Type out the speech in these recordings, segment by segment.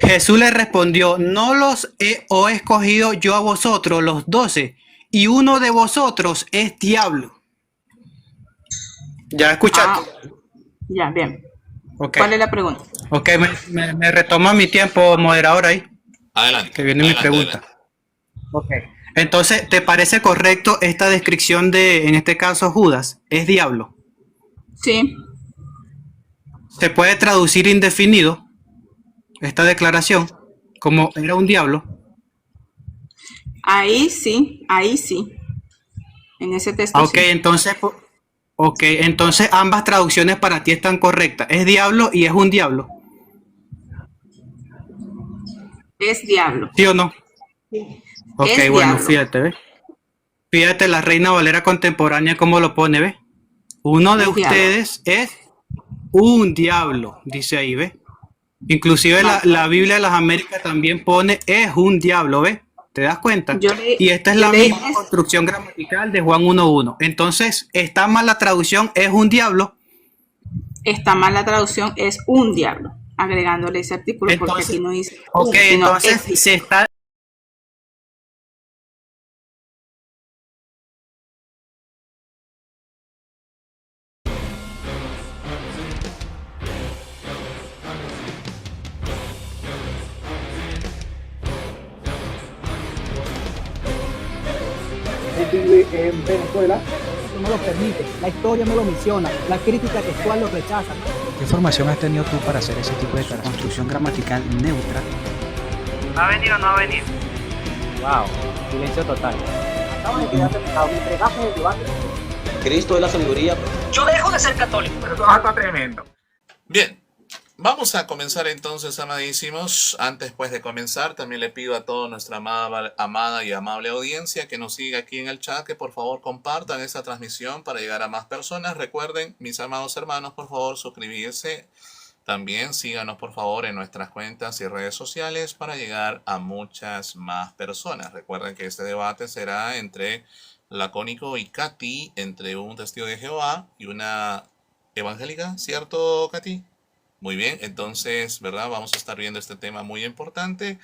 Jesús le respondió, no los he escogido yo a vosotros, los 12, y uno de vosotros es diablo. ¿Ya escuchaste? Ah, ya, bien. Ok, ¿Cuál es la pregunta? ok, me retoma mi tiempo, moderador, ahí, Adelante, que viene mi adelante, pregunta. adelante. Ok. Entonces, ¿te parece correcto esta descripción de, en este caso, Judas? Es diablo. Sí, Se puede traducir indefinido esta declaración como era un diablo. ahí sí, ahí sí. En ese texto Ok, sí. entonces, ok, entonces ambas traducciones para ti están correctas. Es diablo y es un diablo. Es diablo. ¿Sí o no? Ok, Es bueno, diablo. fíjate, ¿ves? Fíjate la Reina Valera contemporánea cómo lo pone, ¿ves? Uno de Es diablo. ustedes es un diablo, dice ahí, ¿ves? Inclusive No, la Biblia de las Américas también pone es un diablo, ¿ves? ¿Te das cuenta? Y esta es yo la leí misma construcción gramatical de Juan 1.1. Entonces, está mal la traducción es un diablo. está mal la traducción, es un diablo, agregándole ese artículo porque aquí Entonces, no dice ok, un, sino entonces es diablo. se está. En Venezuela. No lo permite, la historia no lo menciona, la crítica textual lo rechaza. ¿Qué formación has tenido tú para hacer ese tipo de construcción gramatical neutra? ¿Va a venir o no va a venir? Wow, silencio total. Acabas de quedarte pecado, me entregaste el debate. Cristo es la sabiduría. Yo dejo de ser católico. Pero todo está tremendo. Bien, vamos a comenzar entonces, amadísimos. Antes pues de comenzar, también le pido a toda nuestra amada y amable audiencia que nos siga aquí en el chat, que por favor compartan esta transmisión para llegar a más personas. Recuerden, mis amados hermanos, por favor suscribirse. También síganos por favor en nuestras cuentas y redes sociales para llegar a muchas más personas. Recuerden que este debate será entre Lacónico y Katy, entre un testigo de Jehová y una evangélica, ¿cierto, Katy? Muy bien, entonces, ¿verdad? Vamos a estar viendo este tema muy importante.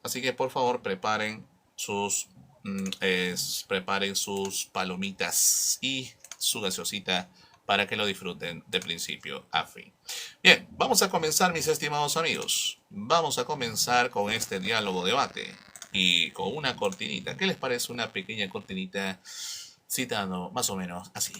Así que por favor preparen sus palomitas y su gaseosita para que lo disfruten de principio a fin. Bien, vamos a comenzar, mis estimados amigos. Vamos a comenzar con este diálogo debate y con una cortinita. ¿Qué les parece una pequeña cortinita citando más o menos así?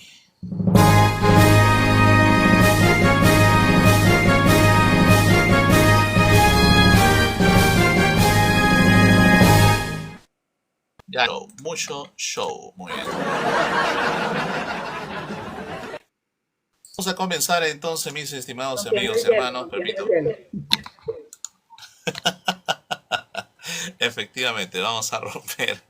Ya, mucho show. Muy bien. Vamos a comenzar entonces, mis estimados amigos y hermanos. Permito. Efectivamente, vamos a romper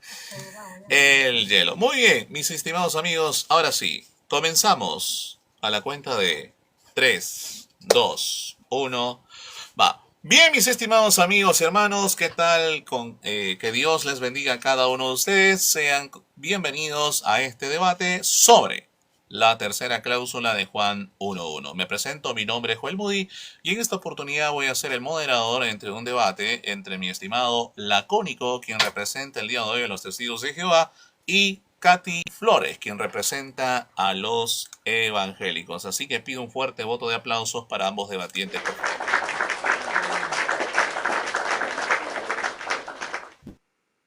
el hielo. Muy bien, mis estimados amigos. Ahora sí, comenzamos a la cuenta de 3, 2, 1. Va. Bien, mis estimados amigos y hermanos, ¿qué tal? Que Dios les bendiga a cada uno de ustedes. Sean bienvenidos a este debate sobre la tercera cláusula de Juan 1.1. Me presento, mi nombre es Joel Moody y en esta oportunidad voy a ser el moderador entre un debate entre mi estimado Lacónico, quien representa el día de hoy a los testigos de Jehová, y Katy Flores, quien representa a los evangélicos. Así que pido un fuerte voto de aplausos para ambos debatientes, por favor.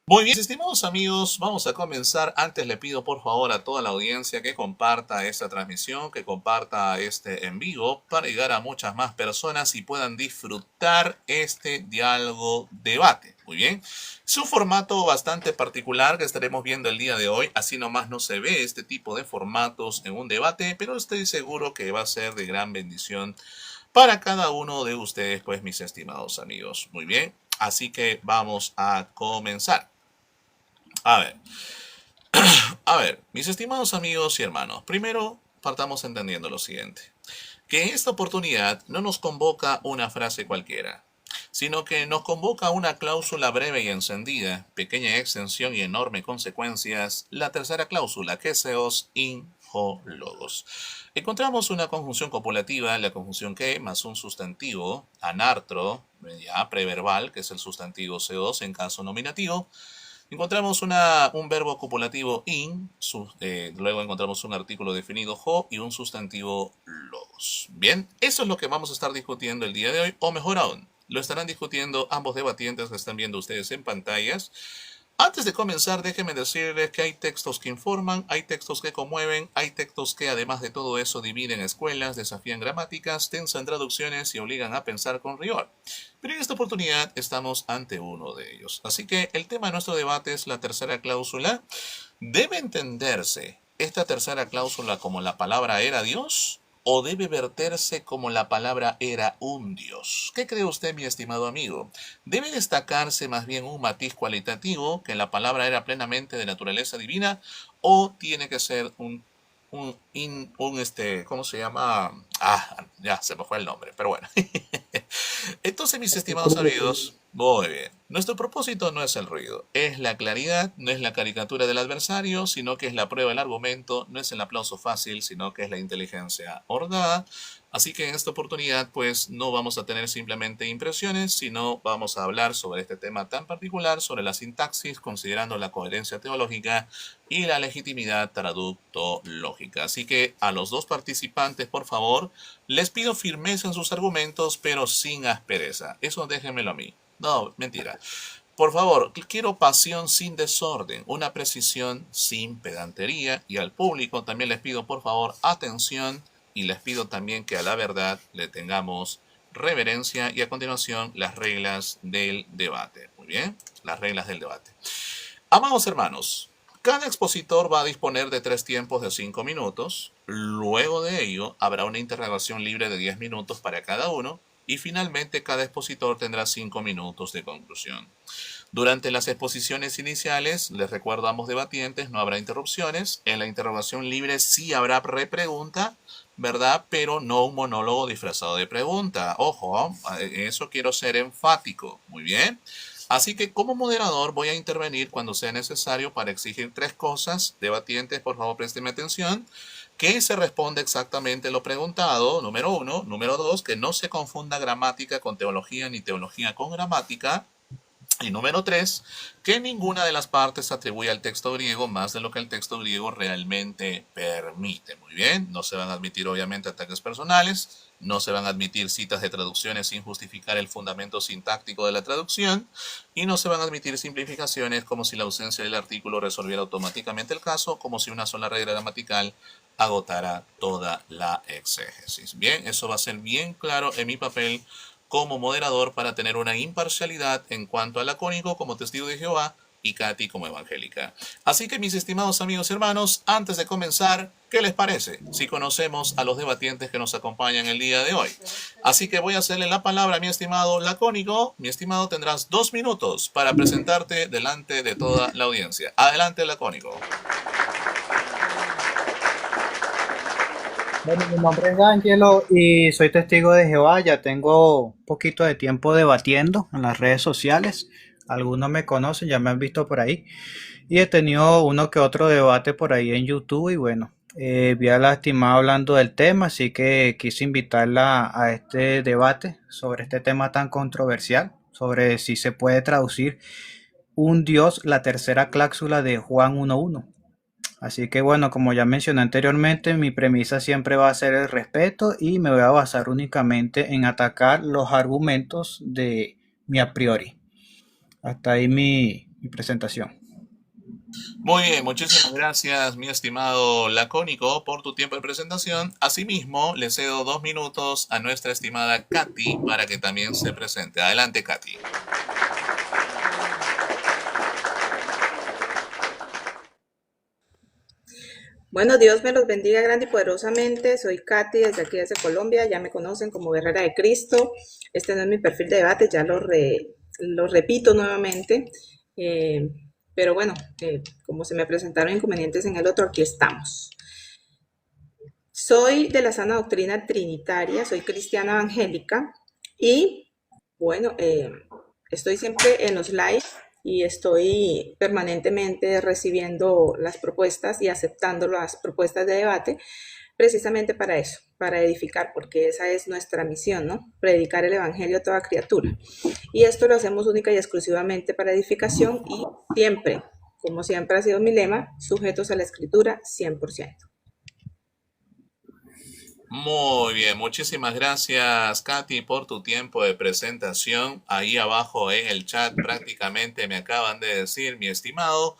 Muy bien, estimados amigos, vamos a comenzar. Antes le pido por favor a toda la audiencia que comparta esta transmisión, que comparta este en vivo para llegar a muchas más personas y puedan disfrutar este diálogo debate. Muy bien, es un formato bastante particular que estaremos viendo el día de hoy. Así nomás no se ve este tipo de formatos en un debate, pero estoy seguro que va a ser de gran bendición para cada uno de ustedes, pues, mis estimados amigos. Muy bien, así que vamos a comenzar. A ver, mis estimados amigos y hermanos, primero partamos entendiendo lo siguiente, que en esta oportunidad no nos convoca una frase cualquiera, sino que nos convoca una cláusula breve y encendida, pequeña extensión y enorme consecuencias, la tercera cláusula, que seos in ho, logos. Encontramos una conjunción copulativa, la conjunción que más un sustantivo, anartro, ya preverbal, que es el sustantivo CO2 en caso nominativo. Encontramos un verbo copulativo in, luego encontramos un artículo definido ho y un sustantivo logos. Bien, eso es lo que vamos a estar discutiendo el día de hoy, o mejor aún, lo estarán discutiendo ambos debatientes que están viendo ustedes en pantallas. Antes de comenzar, déjenme decirles que hay textos que informan, hay textos que conmueven, hay textos que además de todo eso dividen escuelas, desafían gramáticas, tensan traducciones y obligan a pensar con rigor. Pero en esta oportunidad estamos ante uno de ellos. Así que el tema de nuestro debate es la tercera cláusula. ¿Debe entenderse esta tercera cláusula como la palabra era Dios? ¿O debe verterse como la palabra era un Dios? ¿Qué cree usted, mi estimado amigo? ¿Debe destacarse más bien un matiz cualitativo, que la palabra era plenamente de naturaleza divina? ¿O tiene que ser ¿cómo se llama? Ya se me fue el nombre, pero bueno. Entonces, mis estimados amigos, muy bien. Nuestro propósito no es el ruido, es la claridad, no es la caricatura del adversario, sino que es la prueba del argumento, no es el aplauso fácil, sino que es la inteligencia ordenada. Así que en esta oportunidad, pues, no vamos a tener simplemente impresiones, sino vamos a hablar sobre este tema tan particular, sobre la sintaxis, considerando la coherencia teológica y la legitimidad traductológica. Así que a los dos participantes, por favor, les pido firmeza en sus argumentos, pero sin aspereza. Eso déjenmelo a mí. No, mentira. Por favor, quiero pasión sin desorden, una precisión sin pedantería, y al público también les pido, por favor, atención. Y les pido también que a la verdad le tengamos reverencia. Y a continuación, las reglas del debate. Muy bien, las reglas del debate. Amados hermanos, cada expositor va a disponer de 3 tiempos de 5 minutos. Luego de ello, habrá una interrogación libre de 10 minutos para cada uno. Y finalmente, cada expositor tendrá 5 minutos de conclusión. Durante las exposiciones iniciales, les recuerdo a ambos debatientes, no habrá interrupciones. En la interrogación libre sí habrá repregunta, ¿verdad? Pero no un monólogo disfrazado de pregunta. Ojo, eso quiero ser enfático. Muy bien. Así que como moderador voy a intervenir cuando sea necesario para exigir 3 cosas. Debatientes, por favor, présteme atención. Que se responde exactamente lo preguntado, número 1. Número 2, que no se confunda gramática con teología ni teología con gramática. Y número 3, que ninguna de las partes atribuya al texto griego más de lo que el texto griego realmente permite. Muy bien, no se van a admitir obviamente ataques personales, no se van a admitir citas de traducciones sin justificar el fundamento sintáctico de la traducción, y no se van a admitir simplificaciones como si la ausencia del artículo resolviera automáticamente el caso, como si una sola regla gramatical agotara toda la exégesis. Bien, eso va a ser bien claro en mi papel como moderador para tener una imparcialidad en cuanto a lacónico como testigo de Jehová y Katy como evangélica. Así que, mis estimados amigos y hermanos, antes de comenzar, ¿qué les parece si conocemos a los debatientes que nos acompañan el día de hoy? Así que voy a hacerle la palabra a mi estimado lacónico. Mi estimado, tendrás 2 minutos para presentarte delante de toda la audiencia. Adelante, lacónico. Bueno, mi nombre es Ángelo y soy testigo de Jehová. Ya tengo un poquito de tiempo debatiendo en las redes sociales. Algunos me conocen, ya me han visto por ahí. Y he tenido uno que otro debate por ahí en YouTube. Y bueno, vi a la estimada hablando del tema, así que quise invitarla a este debate sobre este tema tan controversial, sobre si se puede traducir un Dios, la tercera cláusula de Juan 1:1. Así que bueno, como ya mencioné anteriormente, mi premisa siempre va a ser el respeto y me voy a basar únicamente en atacar los argumentos de mi a priori. Hasta ahí mi presentación. Muy bien, muchísimas gracias, mi estimado lacónico, por tu tiempo de presentación. Asimismo, le cedo 2 minutos a nuestra estimada Katy para que también se presente. Adelante, Katy. Bueno, Dios me los bendiga grande y poderosamente. Soy Katy desde aquí, desde Colombia. Ya me conocen como Guerrera de Cristo. Este no es mi perfil de debate, ya lo repito nuevamente. Pero bueno, como se me presentaron inconvenientes en el otro, aquí estamos. Soy de la sana doctrina trinitaria, soy cristiana evangélica y bueno, estoy siempre en los live y estoy permanentemente recibiendo las propuestas y aceptando las propuestas de debate precisamente para eso, para edificar, porque esa es nuestra misión, ¿no? Predicar el Evangelio a toda criatura. Y esto lo hacemos única y exclusivamente para edificación y siempre, como siempre ha sido mi lema, sujetos a la Escritura 100%. Muy bien, muchísimas gracias, Katy, por tu tiempo de presentación. Ahí abajo en el chat prácticamente me acaban de decir, mi estimado,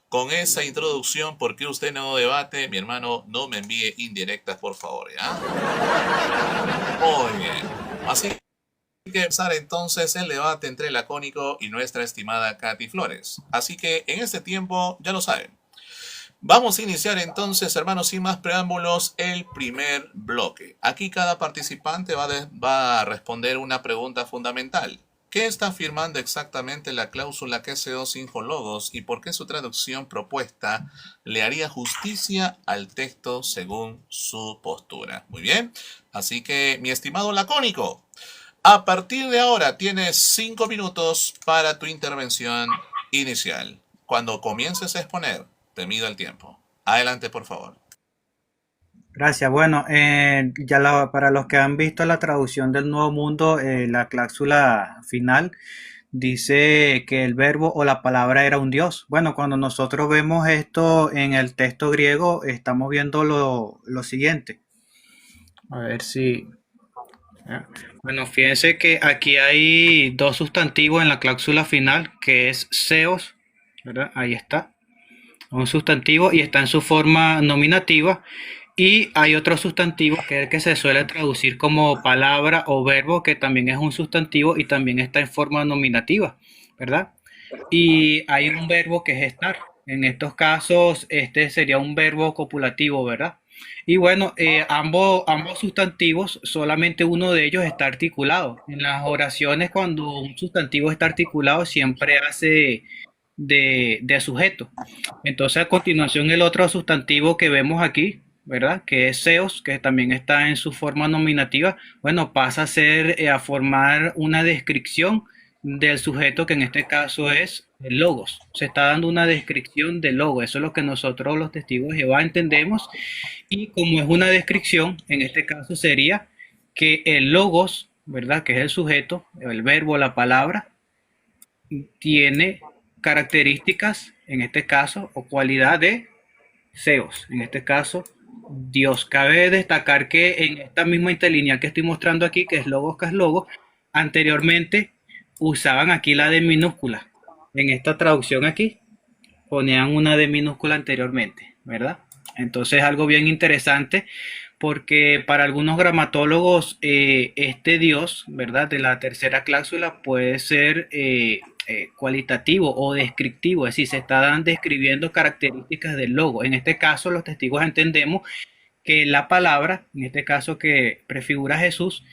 con esa introducción, ¿por qué usted no debate? Mi hermano, no me envíe indirectas, por favor, ¿ya? Muy bien. Así que empezar entonces el debate entre el lacónico y nuestra estimada Katy Flores. Así que en este tiempo, ya lo saben. Vamos a iniciar entonces, hermanos, sin más preámbulos, el primer bloque. Aquí cada participante va a responder una pregunta fundamental. ¿Qué está afirmando exactamente la cláusula que quo cinco logos y por qué su traducción propuesta le haría justicia al texto según su postura? Muy bien, así que mi estimado lacónico, a partir de ahora tienes 5 minutos para tu intervención inicial. Cuando comiences a exponer, te mido el tiempo. Adelante, por favor. Gracias. Bueno, para los que han visto la traducción del Nuevo Mundo, la cláusula final dice que el verbo o la palabra era un Dios. Bueno, cuando nosotros vemos esto en el texto griego, estamos viendo lo siguiente. A ver si... Bueno, fíjense que aquí hay dos sustantivos en la cláusula final, que es seos, ¿verdad? Ahí está. Un sustantivo y está en su forma nominativa. Y hay otro sustantivo que es el que se suele traducir como palabra o verbo, que también es un sustantivo y también está en forma nominativa, ¿verdad? Y hay un verbo que es estar. En estos casos, este sería un verbo copulativo, ¿verdad? Y bueno, ambos sustantivos, solamente uno de ellos está articulado. En las oraciones, cuando un sustantivo está articulado, siempre hace de sujeto. Entonces, a continuación, el otro sustantivo que vemos aquí, ¿verdad? Que es seos, que también está en su forma nominativa, bueno, pasa a ser, a formar una descripción del sujeto, que en este caso es el logos. Se está dando una descripción del logos. Eso es lo que nosotros, los testigos de Jehová, entendemos. Y como es una descripción, en este caso sería que el logos, ¿verdad? Que es el sujeto, el verbo, la palabra, tiene características, en este caso, o cualidad de seos, en este caso, Dios. Cabe destacar que en esta misma interlineal que estoy mostrando aquí, que es logos, anteriormente usaban aquí la D minúscula. En esta traducción aquí, ponían una D minúscula anteriormente, ¿verdad? Entonces, algo bien interesante, porque para algunos gramatólogos, este Dios, ¿verdad? De la tercera cláusula puede ser cualitativo o descriptivo, es decir, se están describiendo características del logo. En este caso, los testigos entendemos que la palabra, en este caso que prefigura a Jesús,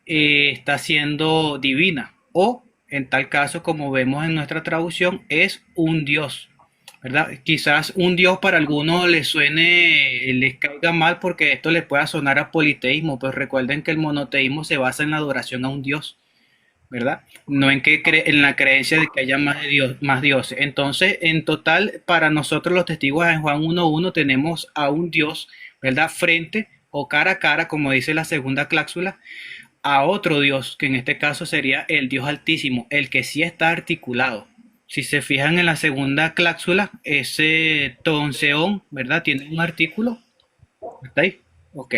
está siendo divina, o en tal caso, como vemos en nuestra traducción, es un Dios, ¿verdad? Quizás un Dios para algunos les suene, les caiga mal, porque esto les pueda sonar a politeísmo, pero recuerden que el monoteísmo se basa en la adoración a un Dios, ¿verdad? No en la creencia de que haya más dioses. Entonces, en total, para nosotros los testigos en Juan 1.1 tenemos a un Dios, ¿verdad? Frente o cara a cara, como dice la segunda cláusula, a otro Dios, que en este caso sería el Dios Altísimo, el que sí está articulado. Si se fijan en la segunda cláusula, ese tonseón, ¿verdad? Tiene un artículo. ¿Está ahí? Ok.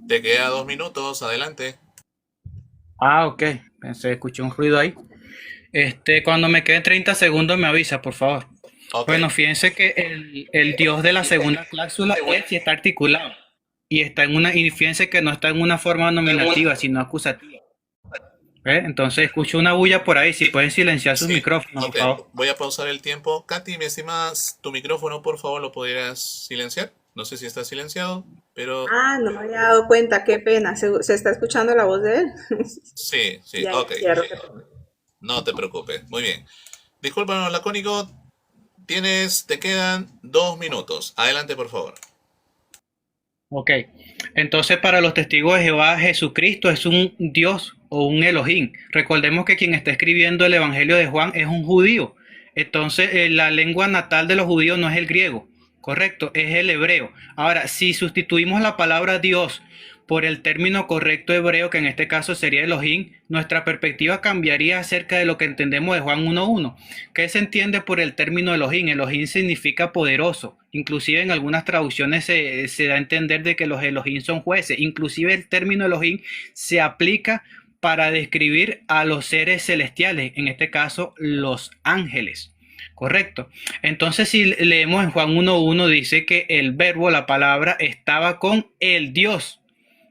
Te queda 2 minutos, adelante. Ah, ok. Pensé, escuché un ruido ahí. Cuando me queden 30 segundos me avisa, por favor. Ok. Bueno, fíjense que el Dios de la segunda cláusula es si está articulado. Y fíjense que no está en una forma nominativa, sino acusativa. Entonces escucho una bulla por ahí. Si pueden silenciar sus micrófonos, Ok, por favor. voy a pausar el tiempo. Katy, mi estimada, tu micrófono, por favor, ¿lo pudieras silenciar? No sé si está silenciado, pero... Ah, no me había dado cuenta, qué pena. ¿Se está escuchando la voz de él? Sí, Ya, ok. ya, No te preocupes, muy bien. Discúlpanos, lacónico, te quedan 2 minutos. Adelante, por favor. Ok, entonces para los testigos de Jehová, Jesucristo es un Dios o un Elohim. Recordemos que quien está escribiendo el Evangelio de Juan es un judío. Entonces la lengua natal de los judíos no es el griego, correcto, es el hebreo. Ahora, si sustituimos la palabra Dios por el término correcto hebreo, que en este caso sería Elohim, nuestra perspectiva cambiaría acerca de lo que entendemos de Juan 1.1. ¿Qué se entiende por el término Elohim? Elohim significa poderoso. Inclusive en algunas traducciones se da a entender de que los Elohim son jueces. Inclusive el término Elohim se aplica para describir a los seres celestiales, en este caso los ángeles. Correcto. Entonces, si leemos en Juan 1.1, dice que el verbo, la palabra, estaba con el Dios.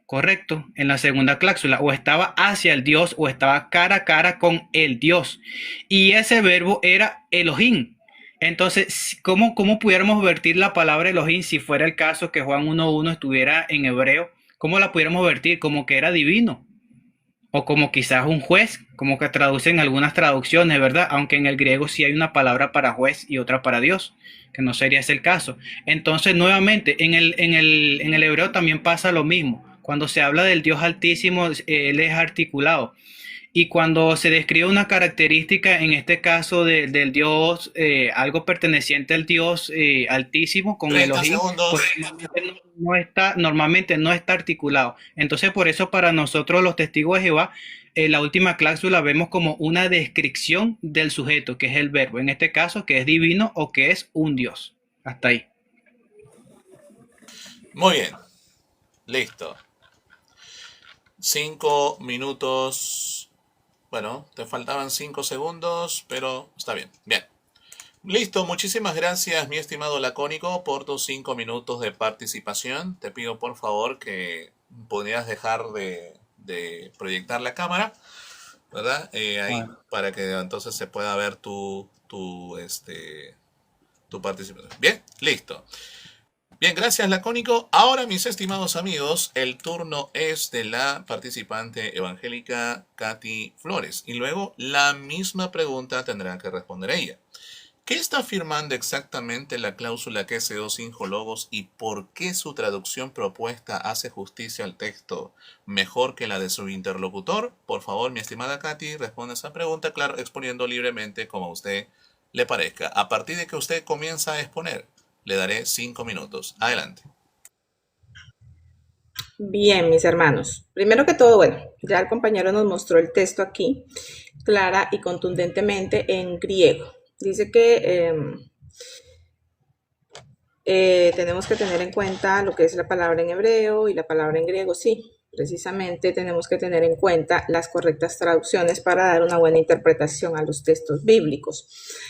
Correcto, en la segunda cláusula, o estaba hacia el Dios o estaba cara a cara con el Dios. Y ese verbo era Elohim. Entonces, ¿cómo pudiéramos vertir la palabra Elohim si fuera el caso que Juan 1.1 estuviera en hebreo? ¿Cómo la pudiéramos vertir? Como que era divino. O como quizás un juez, como que traducen algunas traducciones, ¿verdad? Aunque en el griego sí hay una palabra para juez y otra para Dios, que no sería ese el caso. Entonces, nuevamente, en el hebreo también pasa lo mismo. Cuando se habla del Dios Altísimo, él es articulado. Y cuando se describe una característica, en este caso del Dios, algo perteneciente al Dios Altísimo, con 30 Elohim, segundos. pues normalmente no está articulado. Entonces, por eso para nosotros los testigos de Jehová, la última cláusula vemos como una descripción del sujeto, que es el verbo. En este caso, que es divino o que es un Dios. Hasta ahí. Muy bien. Listo. 5 minutos. Bueno, te faltaban 5 segundos, pero está bien. Bien. Listo, muchísimas gracias, mi estimado Lacónico, por tus 5 minutos de participación. Te pido por favor que pudieras dejar de proyectar la cámara, ¿verdad? Ahí, para que entonces se pueda ver tu participación. Bien, listo. Bien, gracias Lacónico. Ahora, mis estimados amigos, el turno es de la participante evangélica Katy Flores. Y luego la misma pregunta tendrá que responder ella. ¿Qué está afirmando exactamente la cláusula que quo cinco logos y por qué su traducción propuesta hace justicia al texto mejor que la de su interlocutor? Por favor, mi estimada Katy, responda esa pregunta, claro, exponiendo libremente como a usted le parezca. A partir de que usted comienza a exponer, le daré 5 minutos. Adelante. Bien, mis hermanos. Primero que todo, bueno, ya el compañero nos mostró el texto aquí, clara y contundentemente en griego. Dice que tenemos que tener en cuenta lo que es la palabra en hebreo y la palabra en griego. Sí, precisamente tenemos que tener en cuenta las correctas traducciones para dar una buena interpretación a los textos bíblicos.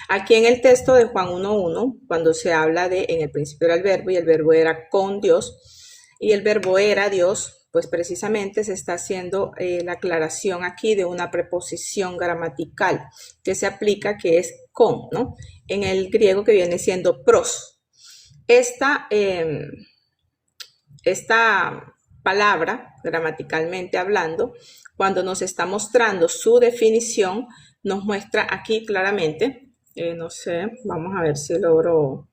Aquí en el texto de Juan 1.1, cuando se habla de en el principio era el verbo y el verbo era con Dios y el verbo era Dios, pues precisamente se está haciendo la aclaración aquí de una preposición gramatical que se aplica, que es con, ¿no? En el griego, que viene siendo pros. Esta palabra, gramaticalmente hablando, cuando nos está mostrando su definición, nos muestra aquí claramente, no sé, vamos a ver si logro,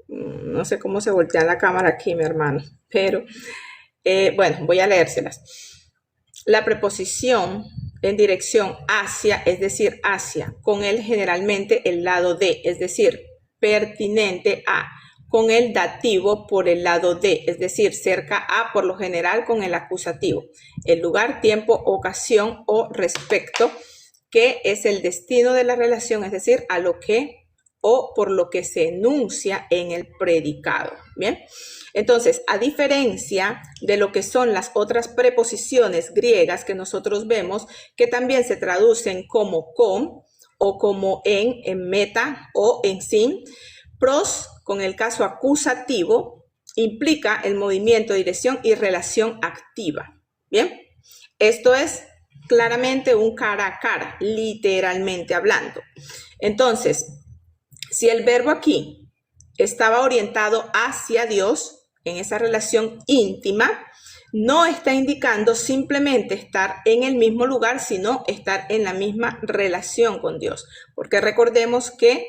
no sé cómo se voltea la cámara aquí, mi hermano, pero bueno, voy a leérselas. La preposición en dirección hacia, es decir, hacia, con el generalmente el lado de, es decir, pertinente a, con el dativo por el lado de, es decir, cerca a, por lo general con el acusativo, el lugar, tiempo, ocasión o respecto, que es el destino de la relación, es decir, a lo que o por lo que se enuncia en el predicado. Bien, entonces, a diferencia de lo que son las otras preposiciones griegas que nosotros vemos, que también se traducen como con o como en meta o en sin, pros, con el caso acusativo, implica el movimiento, dirección y relación activa. Bien, esto es claramente un cara a cara, literalmente hablando. Entonces, si el verbo aquí estaba orientado hacia Dios, en esa relación íntima, no está indicando simplemente estar en el mismo lugar, sino estar en la misma relación con Dios. Porque recordemos que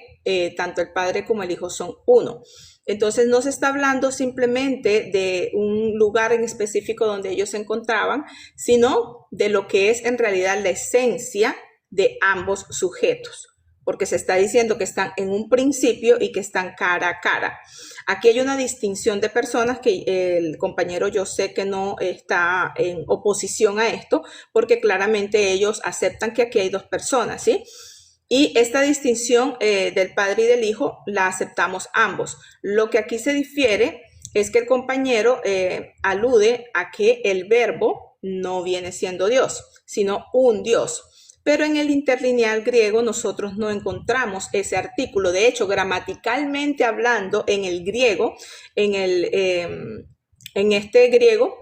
tanto el Padre como el Hijo son uno. Entonces no se está hablando simplemente de un lugar en específico donde ellos se encontraban, sino de lo que es en realidad la esencia de ambos sujetos, porque se está diciendo que están en un principio y que están cara a cara. Aquí hay una distinción de personas que el compañero yo sé que no está en oposición a esto, porque claramente ellos aceptan que aquí hay dos personas, ¿sí? Y esta distinción del Padre y del Hijo la aceptamos ambos. Lo que aquí se difiere es que el compañero alude a que el verbo no viene siendo Dios, sino un Dios. Pero en el interlineal griego nosotros no encontramos ese artículo. De hecho, gramaticalmente hablando, en el griego, en este griego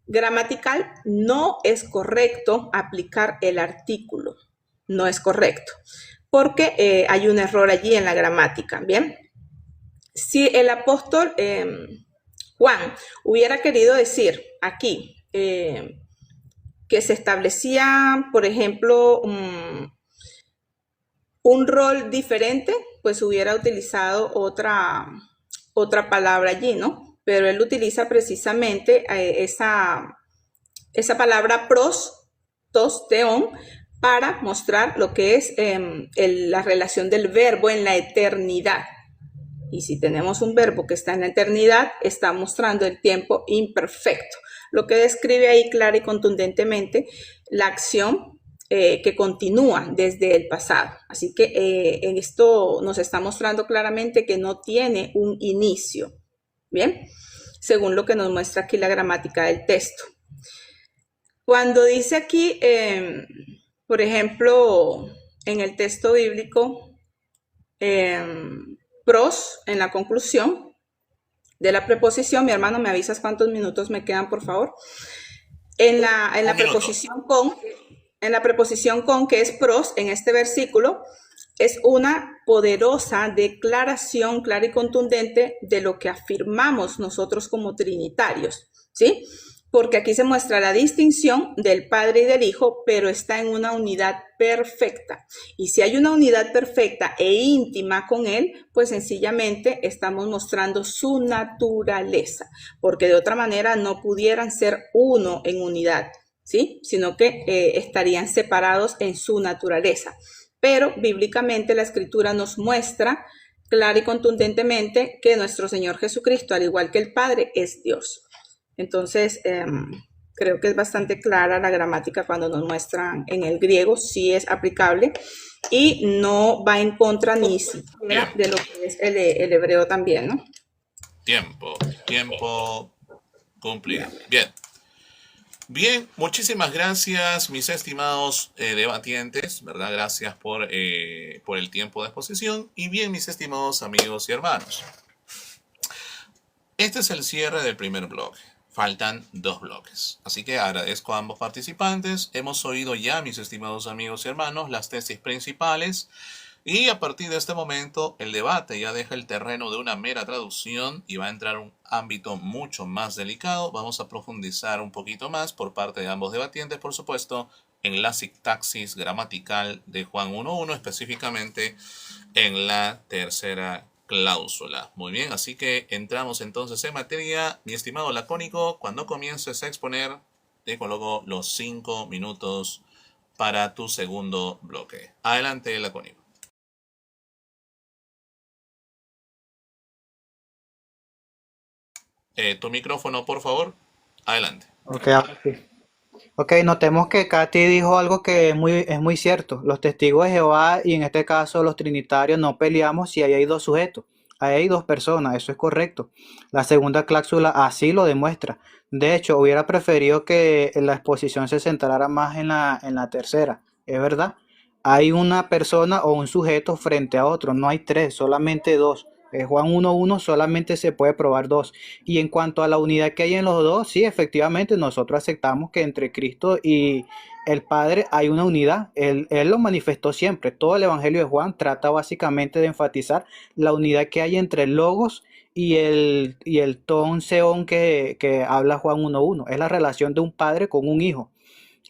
gramatical, no es correcto aplicar el artículo. No es correcto, porque hay un error allí en la gramática, ¿bien? Si el apóstol Juan hubiera querido decir aquí que se establecía, por ejemplo, un rol diferente, pues hubiera utilizado otra palabra allí, ¿no? Pero él utiliza precisamente esa palabra pros, tos, teón, para mostrar lo que es la relación del verbo en la eternidad. Y si tenemos un verbo que está en la eternidad, está mostrando el tiempo imperfecto, lo que describe ahí clara y contundentemente la acción que continúa desde el pasado. Así que en esto nos está mostrando claramente que no tiene un inicio, ¿bien? Según lo que nos muestra aquí la gramática del texto. Cuando dice aquí, por ejemplo, en el texto bíblico, pros, en la conclusión de la preposición, mi hermano, ¿me avisas cuántos minutos me quedan, por favor? En la preposición con, que es pros, en este versículo, es una poderosa declaración clara y contundente de lo que afirmamos nosotros como trinitarios, ¿sí? Porque aquí se muestra la distinción del Padre y del Hijo, pero está en una unidad perfecta. Y si hay una unidad perfecta e íntima con Él, pues sencillamente estamos mostrando su naturaleza, porque de otra manera no pudieran ser uno en unidad, ¿sí? Sino que estarían separados en su naturaleza. Pero bíblicamente la Escritura nos muestra clara y contundentemente que nuestro Señor Jesucristo, al igual que el Padre, es Dios. Entonces, creo que es bastante clara la gramática cuando nos muestran en el griego, sí es aplicable y no va en contra ni siquiera de lo que es el hebreo también, ¿no? Tiempo cumplido. Bien, muchísimas gracias, mis estimados debatientes, ¿verdad? Gracias por el tiempo de exposición. Y bien, mis estimados amigos y hermanos, este es el cierre del primer bloque. Faltan 2 bloques. Así que agradezco a ambos participantes. Hemos oído ya, mis estimados amigos y hermanos, las tesis principales. Y a partir de este momento, el debate ya deja el terreno de una mera traducción y va a entrar a un ámbito mucho más delicado. Vamos a profundizar un poquito más por parte de ambos debatientes, por supuesto, en la sintaxis gramatical de Juan 1.1, específicamente en la tercera cláusula. Muy bien, así que entramos entonces en materia. Mi estimado lacónico, cuando comiences a exponer, te coloco los 5 minutos para tu segundo bloque. Adelante, lacónico. Tu micrófono, por favor. Adelante. Ok, ahora sí. Ok, notemos que Katy dijo algo que es muy cierto. Los testigos de Jehová y en este caso los trinitarios no peleamos si ahí hay 2 sujetos. Ahí hay 2 personas, eso es correcto. La segunda cláusula así lo demuestra. De hecho, hubiera preferido que la exposición se centrara más en la tercera. Es verdad. Hay una persona o un sujeto frente a otro. No hay 3, solamente 2. Juan 1.1 solamente se puede probar 2. Y en cuanto a la unidad que hay en los 2, sí, efectivamente, nosotros aceptamos que entre Cristo y el Padre hay una unidad. Él lo manifestó siempre. Todo el Evangelio de Juan trata básicamente de enfatizar la unidad que hay entre el Logos y el ton seón que habla Juan 1.1. Es la relación de un padre con un hijo.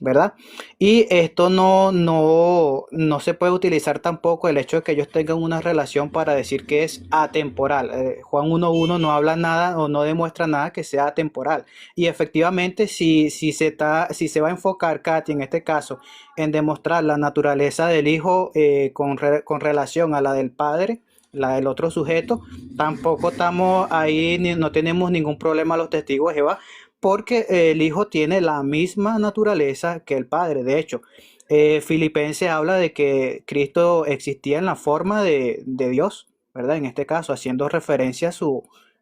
¿verdad? Y esto no se puede utilizar tampoco el hecho de que ellos tengan una relación para decir que es atemporal. Juan 1.1 no habla nada o no demuestra nada que sea atemporal. Y efectivamente, si se va a enfocar, Katy, en este caso, en demostrar la naturaleza del Hijo con relación a la del Padre, la del otro sujeto, tampoco estamos ahí, no tenemos ningún problema los testigos de Jehová, porque el Hijo tiene la misma naturaleza que el Padre. De hecho, Filipenses habla de que Cristo existía en la forma de Dios, ¿verdad? En este caso, haciendo referencia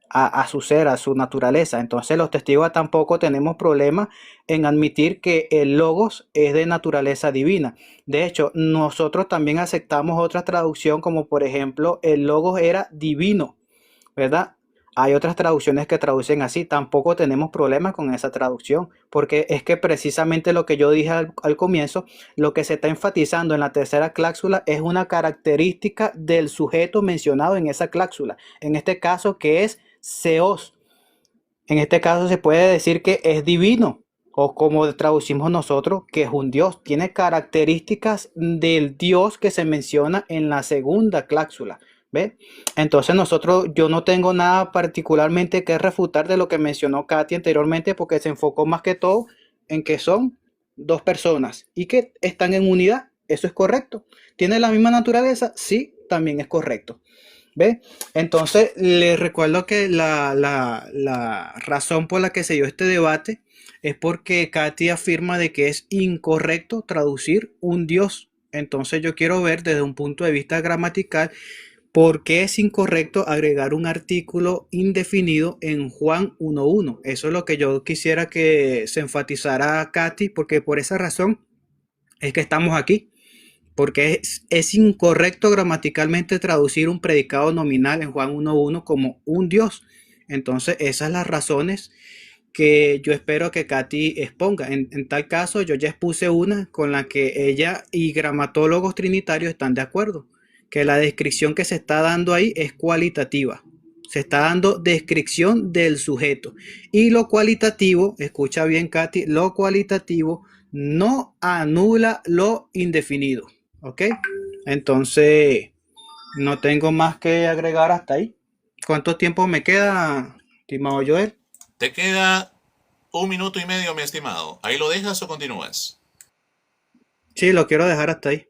a su ser, a su naturaleza. Entonces, los testigos tampoco tenemos problema en admitir que el Logos es de naturaleza divina. De hecho, nosotros también aceptamos otra traducción, como por ejemplo, el Logos era divino, ¿verdad? Hay otras traducciones que traducen así, tampoco tenemos problemas con esa traducción, porque es que precisamente lo que yo dije al comienzo, lo que se está enfatizando en la tercera cláusula es una característica del sujeto mencionado en esa cláusula, en este caso que es Seos. En este caso se puede decir que es divino, o como traducimos nosotros, que es un Dios, tiene características del Dios que se menciona en la segunda cláusula. ¿Ve? Entonces yo no tengo nada particularmente que refutar de lo que mencionó Katy anteriormente, porque se enfocó más que todo en que son dos personas y que están en unidad. Eso es correcto. ¿Tiene la misma naturaleza? Sí, también es correcto. ¿Ve? Entonces les recuerdo que la razón por la que se dio este debate es porque Katy afirma de que es incorrecto traducir un Dios. Entonces yo quiero ver desde un punto de vista gramatical ¿por qué es incorrecto agregar un artículo indefinido en Juan 1.1? Eso es lo que yo quisiera que se enfatizara, Katy, porque por esa razón es que estamos aquí. Porque es incorrecto gramaticalmente traducir un predicado nominal en Juan 1.1 como un Dios. Entonces, esas son las razones que yo espero que Katy exponga. En tal caso, yo ya expuse una con la que ella y gramatólogos trinitarios están de acuerdo, que la descripción que se está dando ahí es cualitativa. Se está dando descripción del sujeto. Y lo cualitativo, escucha bien, Katy, lo cualitativo no anula lo indefinido. ¿Ok? Entonces, no tengo más que agregar hasta ahí. ¿Cuánto tiempo me queda, estimado Joel? Te queda 1 minuto y medio, mi estimado. ¿Ahí lo dejas o continúas? Sí, lo quiero dejar hasta ahí.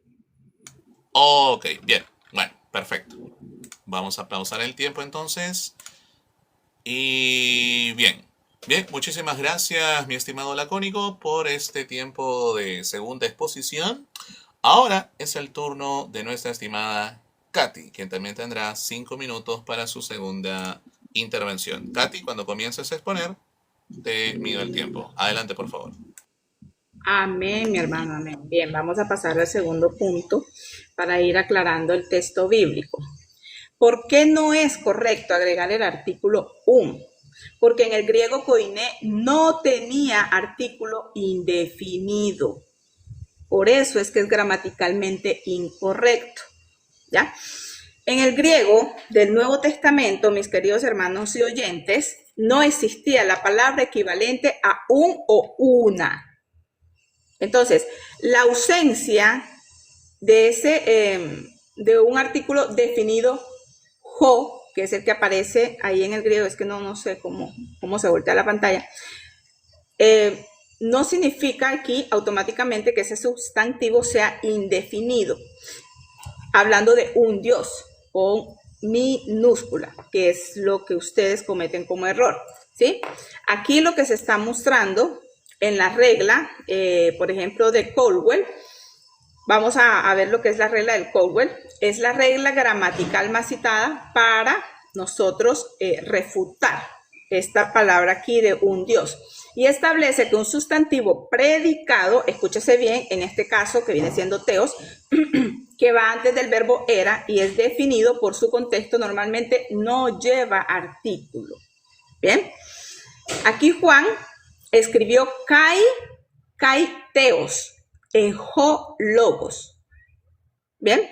Ok, bien. Bueno, perfecto. Vamos a pausar el tiempo entonces. Y bien. Bien, muchísimas gracias, mi estimado Lacónico, por este tiempo de segunda exposición. Ahora es el turno de nuestra estimada Katy, quien también tendrá 5 minutos para su segunda intervención. Katy, cuando comiences a exponer, te mido el tiempo. Adelante, por favor. Amén, mi hermano, amén. Bien, vamos a pasar al segundo punto para ir aclarando el texto bíblico. ¿Por qué no es correcto agregar el artículo porque en el griego koiné no tenía artículo indefinido. Por eso es que es gramaticalmente incorrecto, ¿ya? En el griego del Nuevo Testamento, mis queridos hermanos y oyentes, no existía la palabra equivalente a un o una. Entonces, la ausencia de de un artículo definido, jo, que es el que aparece ahí en el griego, es que no sé cómo se voltea la pantalla, no significa aquí automáticamente que ese sustantivo sea indefinido, hablando de un Dios o minúscula, que es lo que ustedes cometen como error, ¿sí? Aquí lo que se está mostrando en la regla, por ejemplo, de Caldwell, vamos a ver lo que es la regla del Caldwell, es la regla gramatical más citada para nosotros refutar esta palabra aquí de un Dios. Y establece que un sustantivo predicado, escúchese bien, en este caso que viene siendo teos, que va antes del verbo era y es definido por su contexto, normalmente no lleva artículo. Bien, aquí Juan escribió kai teos en ho logos. Bien,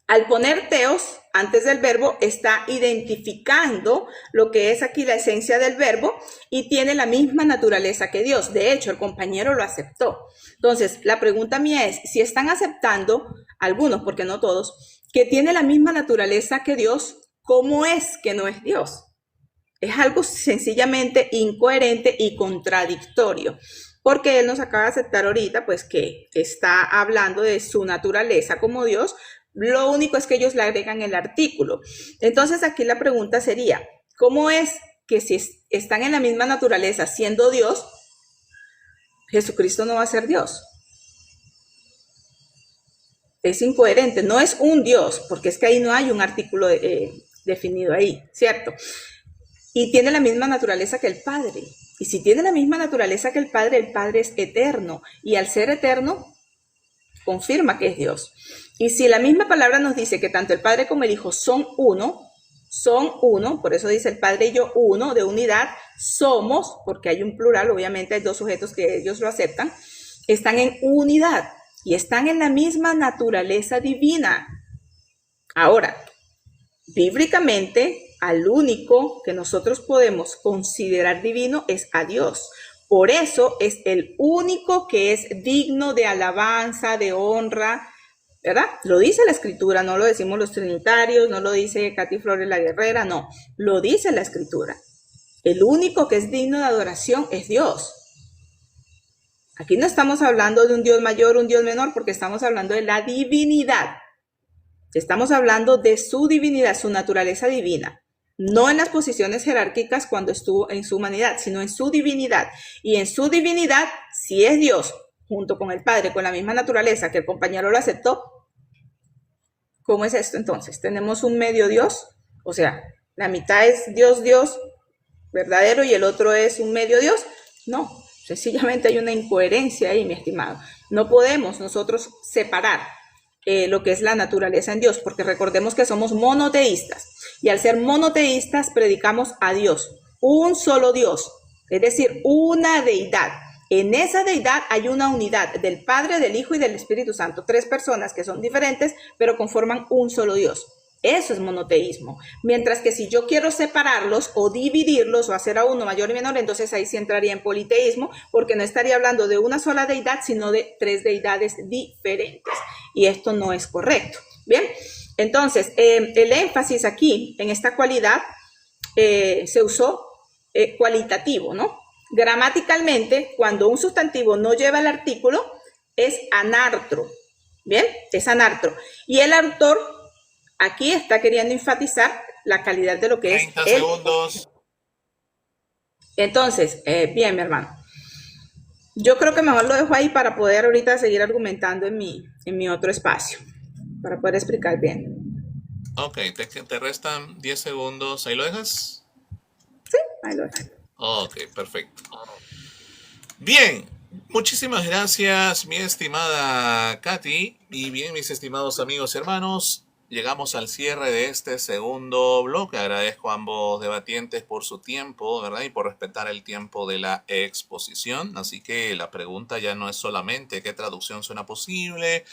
Al poner teos antes del verbo, está identificando lo que es aquí la esencia del verbo y tiene la misma naturaleza que Dios. De hecho, el compañero lo aceptó. Entonces, la pregunta mía es, si están aceptando, algunos, porque no todos, que tiene la misma naturaleza que Dios, ¿cómo es que no es Dios? Es algo sencillamente incoherente y contradictorio. Porque él nos acaba de aceptar ahorita, pues que está hablando de su naturaleza como Dios. Lo único es que ellos le agregan el artículo. Entonces aquí la pregunta sería, ¿cómo es que si están en la misma naturaleza siendo Dios, Jesucristo no va a ser Dios? Es incoherente, no es un Dios, porque es que ahí no hay un artículo definido ahí, ¿cierto? Y tiene la misma naturaleza que el Padre. Y si tiene la misma naturaleza que el Padre es eterno. Y al ser eterno, confirma que es Dios. Y si la misma palabra nos dice que tanto el Padre como el Hijo son uno, por eso dice el Padre y yo uno, de unidad, somos, porque hay un plural, obviamente hay dos sujetos que ellos lo aceptan, están en unidad y están en la misma naturaleza divina. Ahora, bíblicamente, al único que nosotros podemos considerar divino es a Dios. Por eso es el único que es digno de alabanza, de honra, ¿verdad? Lo dice la Escritura, no lo decimos los trinitarios, no lo dice Katy Flores la Guerrera, no, lo dice la Escritura. El único que es digno de adoración es Dios. Aquí no estamos hablando de un Dios mayor, un Dios menor, porque estamos hablando de la divinidad. Estamos hablando de su divinidad, su naturaleza divina. No en las posiciones jerárquicas cuando estuvo en su humanidad, sino en su divinidad. Y en su divinidad, si es Dios, junto con el Padre, con la misma naturaleza que el compañero lo aceptó, ¿cómo es esto entonces? ¿Tenemos un medio Dios? O sea, la mitad es Dios verdadero y el otro es un medio Dios. No, sencillamente hay una incoherencia ahí, mi estimado. No podemos nosotros separar lo que es la naturaleza en Dios, porque recordemos que somos monoteístas. Y al ser monoteístas predicamos a Dios, un solo Dios, es decir, una deidad. En esa deidad hay una unidad del Padre, del Hijo y del Espíritu Santo. 3 personas que son diferentes, pero conforman un solo Dios. Eso es monoteísmo. Mientras que si yo quiero separarlos o dividirlos o hacer a uno mayor y menor, entonces ahí sí entraría en politeísmo, porque no estaría hablando de una sola deidad, sino de 3 deidades diferentes. Y esto no es correcto. Bien, entonces el énfasis aquí en esta cualidad se usó cualitativo, ¿no? Gramaticalmente, cuando un sustantivo no lleva el artículo, es anartro. Bien, es anartro. Y el autor aquí está queriendo enfatizar la calidad de lo que es 30 segundos. Entonces, bien, mi hermano. Yo creo que mejor lo dejo ahí para poder ahorita seguir argumentando en mi otro espacio, para poder explicar bien. Ok, te restan 10 segundos. ¿Ahí lo dejas? Sí, ahí lo dejo. Ok, perfecto. Bien, muchísimas gracias, mi estimada Katy. Y bien, mis estimados amigos y hermanos, llegamos al cierre de este segundo bloque. Agradezco a ambos debatientes por su tiempo, ¿verdad? Y por respetar el tiempo de la exposición. Así que la pregunta ya no es solamente qué traducción suena posible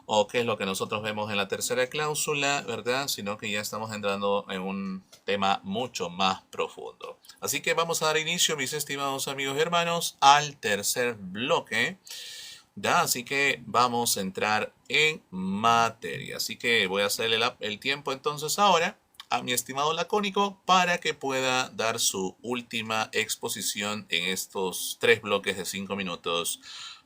o qué es lo que nosotros vemos en la tercera cláusula, ¿verdad? Sino que ya estamos entrando en un tema mucho más profundo. Así que vamos a dar inicio, mis estimados amigos y hermanos, al tercer bloque. ¿Ya? Así que vamos a entrar en materia. Así que voy a hacerle el tiempo entonces ahora a mi estimado lacónico para que pueda dar su última exposición en estos 3 bloques de 5 minutos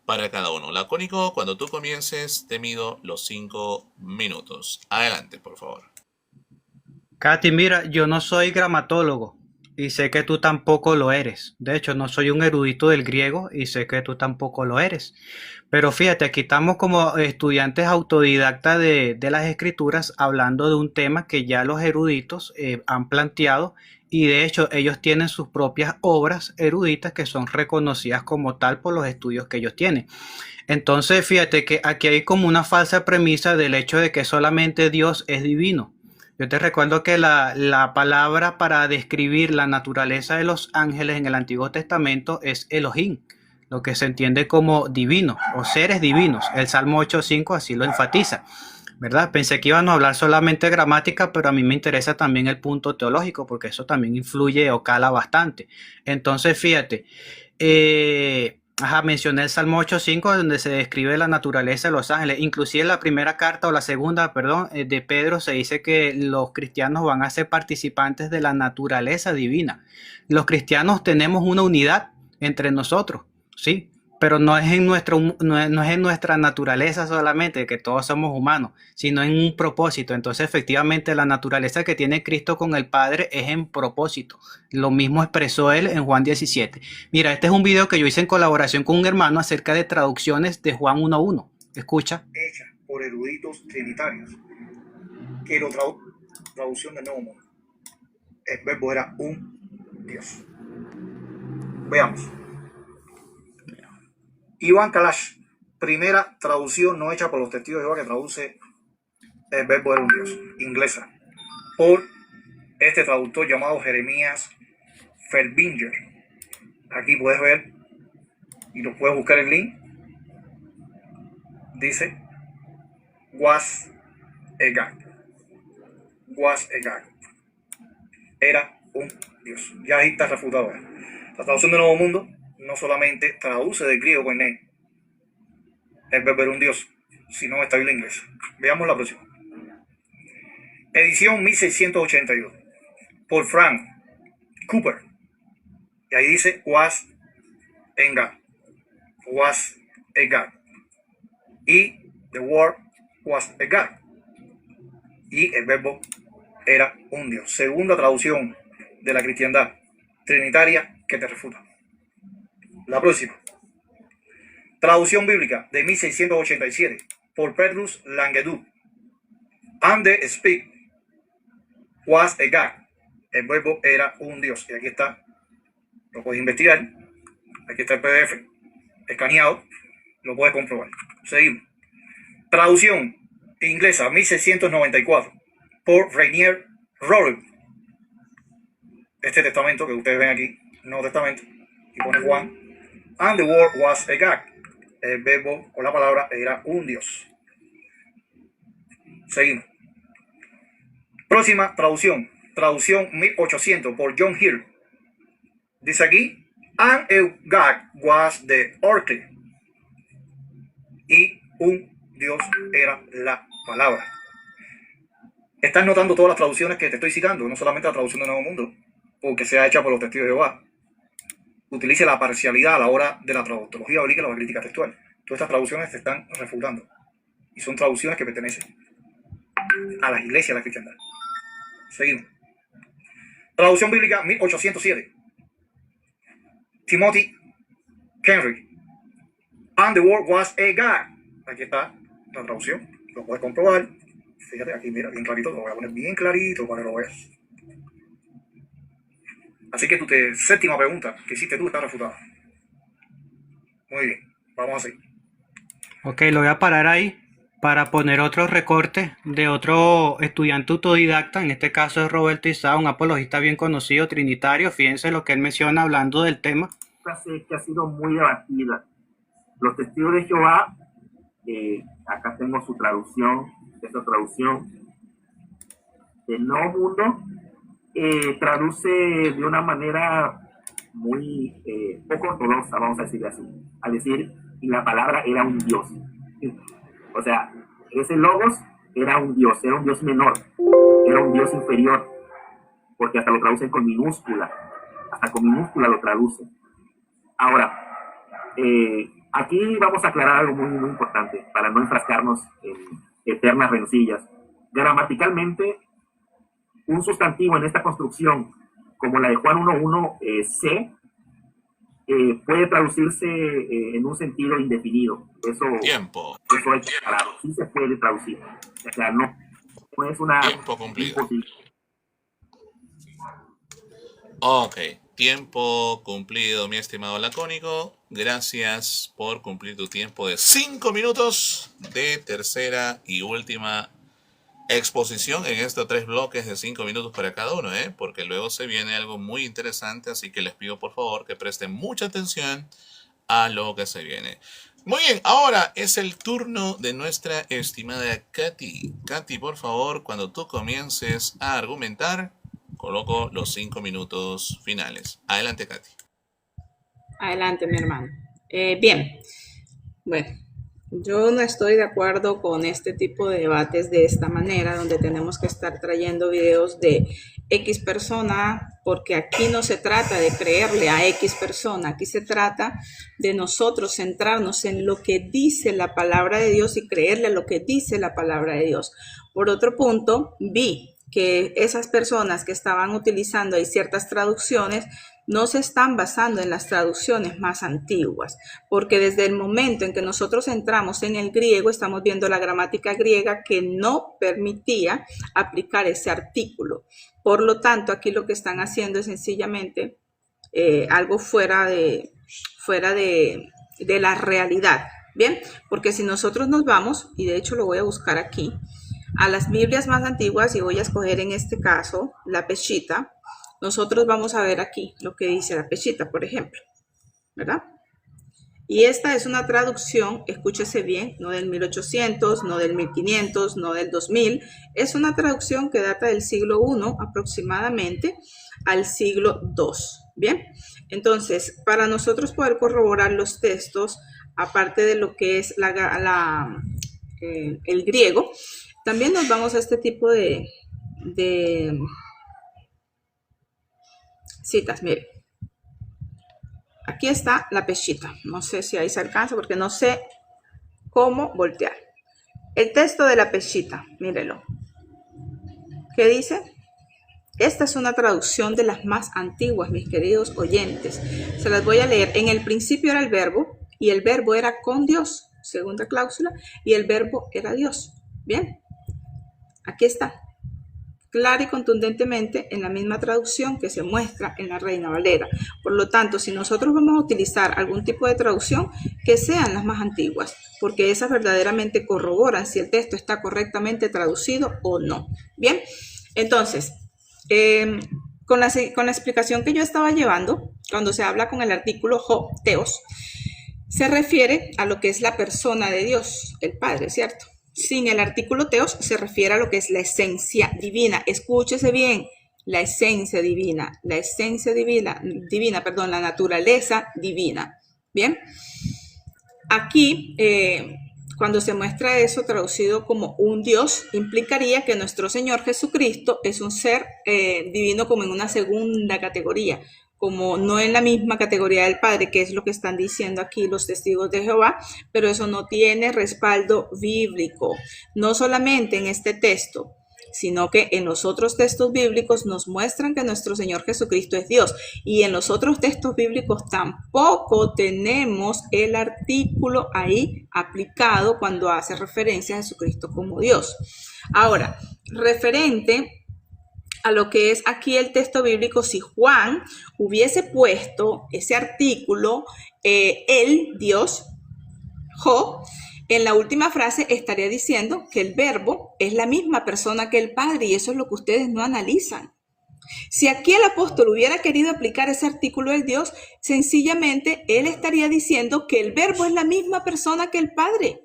para cada uno. Lacónico, cuando tú comiences, te mido los 5 minutos. Adelante, por favor. Katy, mira, yo no soy gramatólogo y sé que tú tampoco lo eres. De hecho, no soy un erudito del griego y sé que tú tampoco lo eres. Pero fíjate, aquí estamos como estudiantes autodidactas de las escrituras hablando de un tema que ya los eruditos han planteado, y de hecho ellos tienen sus propias obras eruditas que son reconocidas como tal por los estudios que ellos tienen. Entonces fíjate que aquí hay como una falsa premisa del hecho de que solamente Dios es divino. Yo te recuerdo que la palabra para describir la naturaleza de los ángeles en el Antiguo Testamento es Elohim, lo que se entiende como divino o seres divinos. El Salmo 8.5 así lo enfatiza. ¿verdad? Pensé que iban a hablar solamente de gramática, pero a mí me interesa también el punto teológico, porque eso también influye o cala bastante. Entonces, fíjate, mencioné el Salmo 8.5, donde se describe la naturaleza de los ángeles. Inclusive en la primera carta, o la segunda, perdón, de Pedro, se dice que los cristianos van a ser participantes de la naturaleza divina. Los cristianos tenemos una unidad entre nosotros, ¿sí? Pero no es no es en nuestra naturaleza solamente, que todos somos humanos, sino en un propósito. Entonces, efectivamente, la naturaleza que tiene Cristo con el Padre es en propósito. Lo mismo expresó él en Juan 17. Mira, este es un video que yo hice en colaboración con un hermano acerca de traducciones de Juan 1.1. Escucha. Hecha por eruditos trinitarios, que lo traducción del Nuevo Mundo. El verbo era un Dios. Veamos. Iván Kalash, primera traducción no hecha por los testigos de Jehová, que traduce el verbo era un Dios, inglesa, por este traductor llamado Jeremías Ferbinger. Aquí puedes ver y lo puedes buscar en link. Dice was a God. Was a God. Era un Dios. Ya ahí está refutado. La traducción del Nuevo Mundo no solamente traduce del griego koiné el verbo era un Dios, sino esta Biblia inglesa. Veamos la próxima. Edición 1682 por Frank Cooper. Y ahí dice was en God. Was a God. Y the word was a God. Y el verbo era un Dios. Segunda traducción de la cristiandad trinitaria que te refuta. La próxima. Traducción bíblica de 1687 por Petrus Langedou. And the speak was a God. El verbo era un Dios. Y aquí está. Lo puedes investigar. Aquí está el PDF escaneado. Lo puedes comprobar. Seguimos. Traducción inglesa 1694 por Rainier Rowell. Este testamento que ustedes ven aquí, Nuevo Testamento, y pone Juan. And the word was a God. El verbo o la palabra era un Dios. Seguimos. Próxima traducción. Traducción 1800 por John Hill. Dice aquí, and a God was the earth. Y un Dios era la palabra. Estás notando todas las traducciones que te estoy citando, no solamente la traducción del Nuevo Mundo, porque sea hecha por los testigos de Jehová. Utilice la parcialidad a la hora de la tautología bíblica y la crítica textual. Todas estas traducciones te están refutando. Y son traducciones que pertenecen a las iglesias de la cristiandad. Seguimos. Traducción bíblica 1807. Timothy Henry. And the word was a God. Aquí está la traducción. Lo puedes comprobar. Fíjate aquí, mira, bien clarito. Lo voy a poner bien clarito para que lo veas. Así que tu séptima pregunta que hiciste tú está refutada. Muy bien, vamos a seguir. Ok, lo voy a parar ahí para poner otro recorte de otro estudiante autodidacta. En este caso es Roberto Izá, un apologista bien conocido, trinitario. Fíjense lo que él menciona hablando del tema. Que ha sido muy debatida. Los testigos de Jehová, acá tengo su traducción, esta traducción del Nuevo Mundo, traduce de una manera muy poco ortodoxa, vamos a decirlo así, al decir, y la palabra era un Dios. O sea, ese logos era un Dios menor, era un Dios inferior, porque hasta lo traducen con minúscula, hasta con minúscula lo traducen. Ahora, aquí vamos a aclarar algo muy, muy importante, para no enfrascarnos en eternas rencillas. Gramaticalmente, un sustantivo en esta construcción, como la de Juan 1.1, C, puede traducirse en un sentido indefinido. Eso hay que aclararlo. Sí se puede traducir. O sea, no es una... Tiempo cumplido. Ok, tiempo cumplido, mi estimado lacónico. Gracias por cumplir tu tiempo de 5 minutos de tercera y última exposición en estos 3 bloques de 5 minutos para cada uno, porque luego se viene algo muy interesante, así que les pido por favor que presten mucha atención a lo que se viene. Muy bien, ahora es el turno de nuestra estimada Katy. Katy, por favor, cuando tú comiences a argumentar, coloco los 5 minutos finales. Adelante, Katy. Adelante, mi hermano. Bien, bueno, yo no estoy de acuerdo con este tipo de debates de esta manera, donde tenemos que estar trayendo videos de X persona, porque aquí no se trata de creerle a X persona, aquí se trata de nosotros centrarnos en lo que dice la palabra de Dios y creerle a lo que dice la palabra de Dios. Por otro punto, vi que esas personas que estaban utilizando ahí ciertas traducciones no se están basando en las traducciones más antiguas, porque desde el momento en que nosotros entramos en el griego, estamos viendo la gramática griega que no permitía aplicar ese artículo. Por lo tanto, aquí lo que están haciendo es sencillamente algo fuera de la realidad. Bien, porque si nosotros nos vamos, y de hecho lo voy a buscar aquí, a las Biblias más antiguas, y voy a escoger en este caso la Peshitta, nosotros vamos a ver aquí lo que dice la Peshitta, por ejemplo, ¿verdad? Y esta es una traducción, escúchese bien, no del 1800, no del 1500, no del 2000, es una traducción que data del siglo I aproximadamente al siglo II, ¿bien? Entonces, para nosotros poder corroborar los textos, aparte de lo que es el griego, también nos vamos a este tipo de citas. Miren, aquí está la Peshitta. No sé si ahí se alcanza porque no sé cómo voltear. El texto de la Peshitta, mírelo. ¿Qué dice? Esta es una traducción de las más antiguas, mis queridos oyentes. Se las voy a leer. En el principio era el verbo, y el verbo era con Dios, segunda cláusula, y el verbo era Dios. Bien, aquí está, clara y contundentemente en la misma traducción que se muestra en la Reina Valera. Por lo tanto, si nosotros vamos a utilizar algún tipo de traducción, que sean las más antiguas, porque esas verdaderamente corroboran si el texto está correctamente traducido o no. Bien, entonces, con la explicación que yo estaba llevando, cuando se habla con el artículo ho, teos, se refiere a lo que es la persona de Dios, el Padre, ¿cierto? Sin el artículo teos se refiere a lo que es la esencia divina. Escúchese bien, la esencia divina, la naturaleza divina. Bien, aquí cuando se muestra eso traducido como un Dios, implicaría que nuestro Señor Jesucristo es un ser divino como en una segunda categoría, como no en la misma categoría del Padre, que es lo que están diciendo aquí los testigos de Jehová, pero eso no tiene respaldo bíblico, no solamente en este texto, sino que en los otros textos bíblicos nos muestran que nuestro Señor Jesucristo es Dios, y en los otros textos bíblicos tampoco tenemos el artículo ahí aplicado cuando hace referencia a Jesucristo como Dios. Ahora, referente a lo que es aquí el texto bíblico, si Juan hubiese puesto ese artículo, el Dios, Jo, en la última frase estaría diciendo que el verbo es la misma persona que el Padre, y eso es lo que ustedes no analizan. Si aquí el apóstol hubiera querido aplicar ese artículo del Dios, sencillamente él estaría diciendo que el verbo es la misma persona que el Padre.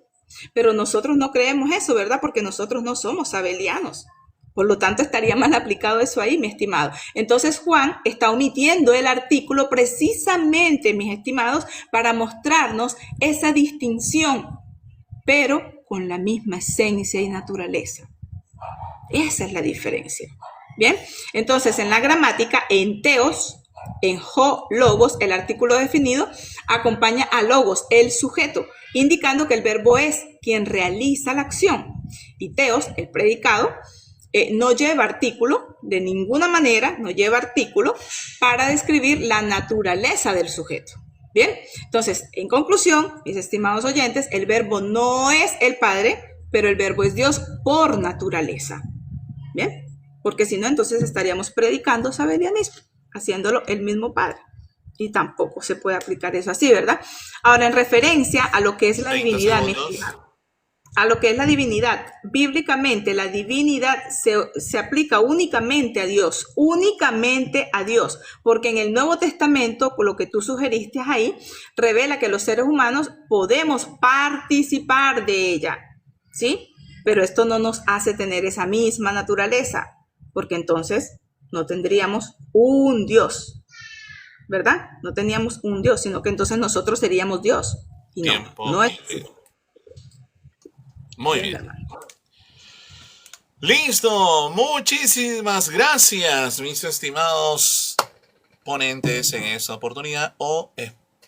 Pero nosotros no creemos eso, ¿verdad? Porque nosotros no somos sabelianos. Por lo tanto, estaría mal aplicado eso ahí, mi estimado. Entonces, Juan está omitiendo el artículo precisamente, mis estimados, para mostrarnos esa distinción, pero con la misma esencia y naturaleza. Esa es la diferencia. Bien, entonces en la gramática, en teos, en ho, logos, el artículo definido acompaña a logos, el sujeto, indicando que el verbo es quien realiza la acción. Y teos, el predicado, no lleva artículo, de ninguna manera no lleva artículo para describir la naturaleza del sujeto. Bien, entonces, en conclusión, mis estimados oyentes, el verbo no es el Padre, pero el verbo es Dios por naturaleza. Bien, porque si no, entonces estaríamos predicando sabelianismo, haciéndolo el mismo Padre. Y tampoco se puede aplicar eso así, ¿verdad? Ahora, en referencia a lo que es la divinidad, mi estimado. a lo que es la divinidad. Bíblicamente, la divinidad se aplica únicamente a Dios, porque en el Nuevo Testamento, con lo que tú sugeriste ahí, revela que los seres humanos podemos participar de ella, ¿sí? Pero esto no nos hace tener esa misma naturaleza, porque entonces no tendríamos un Dios, ¿verdad? No teníamos un Dios, sino que entonces nosotros seríamos Dios. Y no es así. Muy bien. Listo. Muchísimas gracias, mis estimados ponentes en esta oportunidad o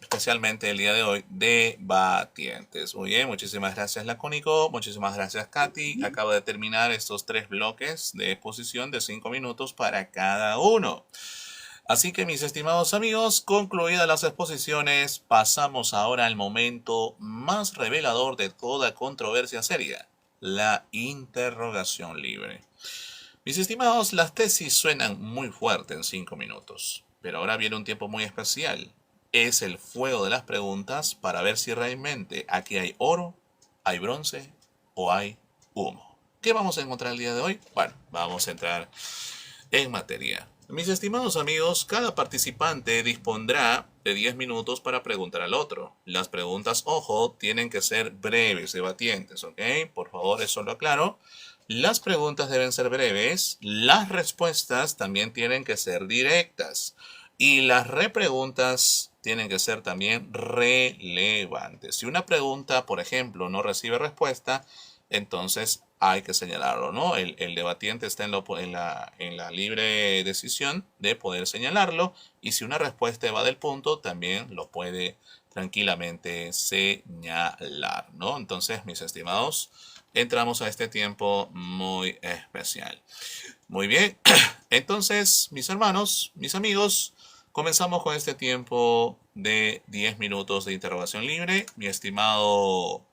especialmente el día de hoy, debatientes. Muy bien, muchísimas gracias Lacónico, muchísimas gracias Katy. Acabo de terminar estos 3 bloques de exposición de 5 minutos para cada uno. Así que mis estimados amigos, concluidas las exposiciones, pasamos ahora al momento más revelador de toda controversia seria, la interrogación libre. Mis estimados, las tesis suenan muy fuerte en 5 minutos, pero ahora viene un tiempo muy especial. Es el fuego de las preguntas para ver si realmente aquí hay oro, hay bronce o hay humo. ¿Qué vamos a encontrar el día de hoy? Bueno, vamos a entrar en materia. Mis estimados amigos, cada participante dispondrá de 10 minutos para preguntar al otro. Las preguntas, ojo, tienen que ser breves, debatientes, ¿ok? Por favor, eso lo aclaro. Las preguntas deben ser breves, las respuestas también tienen que ser directas y las repreguntas tienen que ser también relevantes. Si una pregunta, por ejemplo, no recibe respuesta, entonces hay que señalarlo, ¿no? El debatiente está en la libre decisión de poder señalarlo y si una respuesta va del punto, también lo puede tranquilamente señalar, ¿no? Entonces, mis estimados, entramos a este tiempo muy especial. Muy bien, entonces, mis hermanos, mis amigos, comenzamos con este tiempo de 10 minutos de interrogación libre. Mi estimado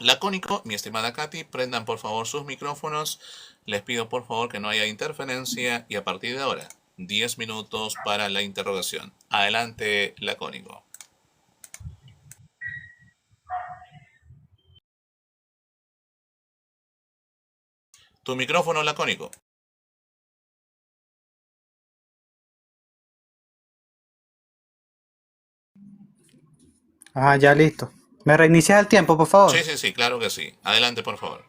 Lacónico, mi estimada Katy, prendan por favor sus micrófonos. Les pido por favor que no haya interferencia y a partir de ahora, 10 minutos para la interrogación. Adelante, Lacónico. Tu micrófono, Lacónico. Ah, ya listo. ¿Me reinicias el tiempo, por favor? Sí, claro que sí. Adelante, por favor.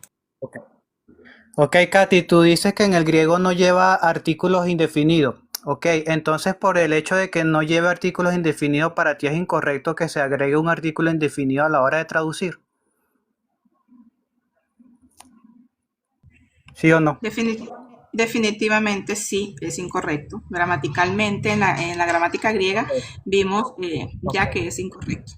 Ok, Katy, tú dices que en el griego no lleva artículos indefinidos. Ok, entonces por el hecho de que no lleve artículos indefinidos, ¿para ti es incorrecto que se agregue un artículo indefinido a la hora de traducir? ¿Sí o no? Definitivamente sí, es incorrecto. Gramaticalmente, en la gramática griega, vimos ya que es incorrecto.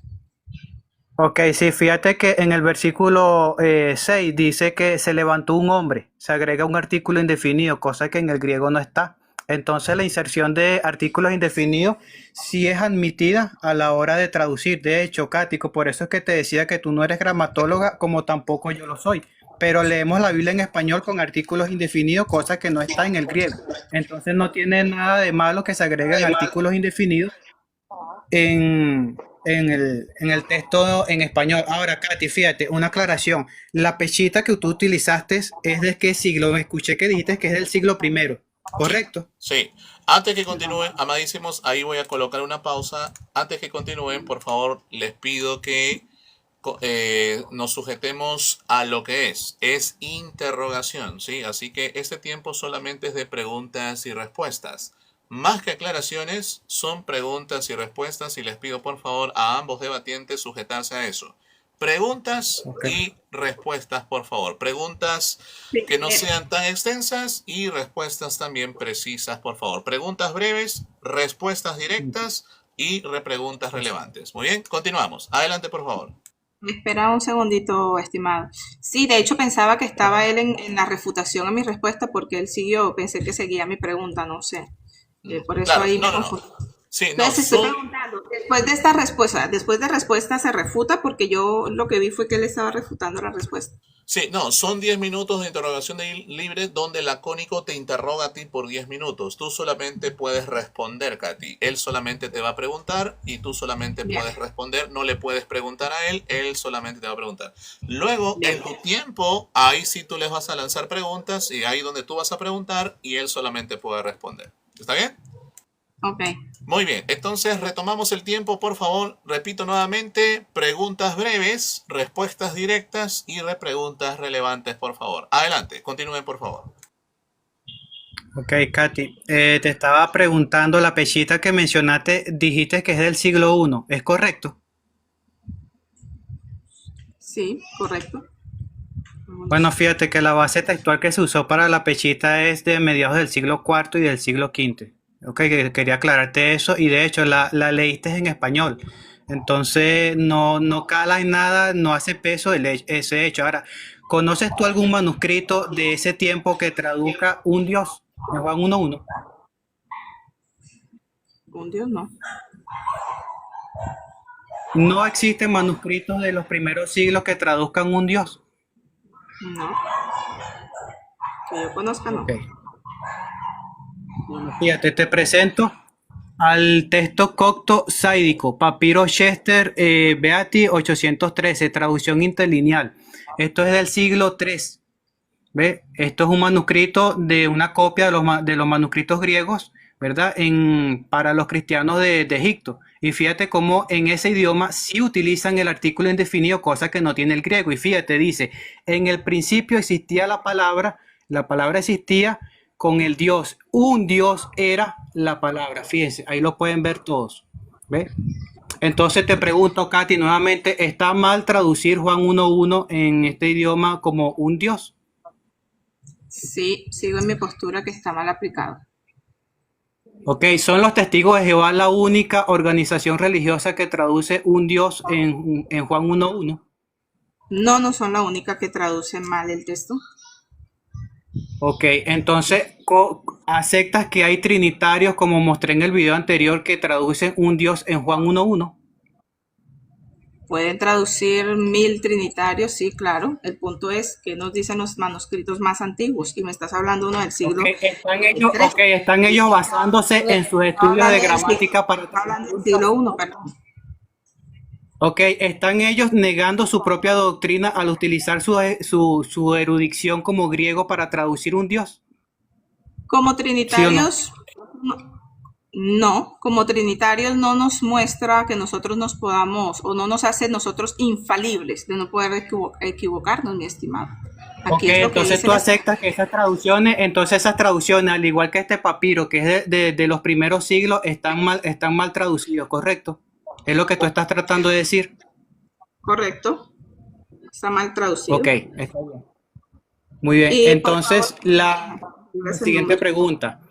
Ok, sí, fíjate que en el versículo 6 dice que se levantó un hombre, se agrega un artículo indefinido, cosa que en el griego no está. Entonces la inserción de artículos indefinidos sí es admitida a la hora de traducir. De hecho, Cático, por eso es que te decía que tú no eres gramatóloga, como tampoco yo lo soy. Pero leemos la Biblia en español con artículos indefinidos, cosa que no está en el griego. Entonces no tiene nada de malo que se agreguen artículos indefinidos en el texto en español. Ahora, Katy, fíjate, una aclaración. La pechita que tú utilizaste es de qué siglo. Me escuché que dijiste que es del siglo I, ¿correcto? Sí. Antes que continúen, amadísimos, ahí voy a colocar una pausa. Antes que continúen, por favor, les pido que nos sujetemos a lo que es interrogación, ¿sí? Así que este tiempo solamente es de preguntas y respuestas. Más que aclaraciones, son preguntas y respuestas y les pido por favor a ambos debatientes sujetarse a eso. Preguntas y respuestas, por favor. Preguntas que no sean tan extensas y respuestas también precisas, por favor. Preguntas breves, respuestas directas y repreguntas relevantes. Muy bien, continuamos. Adelante, por favor. Espera un segundito, estimado. Sí, de hecho pensaba que estaba él en la refutación a mi respuesta porque él siguió, pensé que seguía mi pregunta, no sé. Por eso claro, ahí me confundí. Sí, entonces estoy preguntando, después de esta respuesta, después de respuesta se refuta porque yo lo que vi fue que él estaba refutando la respuesta. Sí, no, son 10 minutos de interrogación libre donde el lacónico te interroga a ti por 10 minutos. Tú solamente puedes responder, Katy. Él solamente te va a preguntar y tú solamente Bien, puedes responder. No le puedes preguntar a él solamente te va a preguntar. Luego, bien. en tu tiempo, ahí sí tú les vas a lanzar preguntas y ahí donde tú vas a preguntar y él solamente puede responder. ¿Está bien? Ok. Muy bien, entonces retomamos el tiempo, por favor. Repito nuevamente, preguntas breves, respuestas directas y repreguntas relevantes, por favor. Adelante, continúen, por favor. Ok, Katy, te estaba preguntando, la pechita que mencionaste, dijiste que es del siglo I, ¿es correcto? Sí, correcto. Bueno, fíjate que la base textual que se usó para la pechita es de mediados del siglo IV y del siglo V. Ok, quería aclararte eso y de hecho la leíste en español. Entonces no cala en nada, no hace peso ese hecho. Ahora, ¿conoces tú algún manuscrito de ese tiempo que traduzca un Dios en Juan 1.1? Un Dios no. No existen manuscritos de los primeros siglos que traduzcan un Dios. No. Que yo conozca, no. Ok. Fíjate, te presento al texto copto sáidico, Papiro Chester Beatty 813, traducción interlineal. Esto es del siglo III. ¿Ve? Esto es un manuscrito de una copia de los manuscritos griegos, ¿verdad? Para los cristianos de Egipto. Y fíjate cómo en ese idioma sí utilizan el artículo indefinido, cosa que no tiene el griego. Y fíjate, dice, en el principio existía la palabra existía con el Dios. Un Dios era la palabra. Fíjense, ahí lo pueden ver todos. ¿Ve? Entonces te pregunto, Katy, nuevamente, ¿está mal traducir Juan 1.1 en este idioma como un Dios? Sí, sigo en mi postura que está mal aplicado. Ok, ¿son los Testigos de Jehová la única organización religiosa que traduce un Dios en Juan 1.1? No son la única que traduce mal el texto. Ok, entonces, ¿aceptas que hay trinitarios, como mostré en el video anterior, que traducen un Dios en Juan 1.1? Pueden traducir 1000 trinitarios, sí, claro. El punto es que nos dicen los manuscritos más antiguos y me estás hablando uno del siglo Están ellos basándose en sus estudios de gramática para hablando del siglo I, perdón. Ok, están ellos negando su propia doctrina al utilizar su erudición como griego para traducir un Dios. Como trinitarios, no, como trinitarios no nos muestra que nosotros nos podamos o no nos hace nosotros infalibles de no poder equivocarnos, mi estimado. Ok, entonces tú aceptas que esas traducciones, al igual que este papiro, que es de los primeros siglos, están mal traducidos, ¿correcto? Es lo que tú estás tratando de decir. Correcto. Está mal traducido. Ok, está bien. Muy bien, Y, entonces por la siguiente pregunta.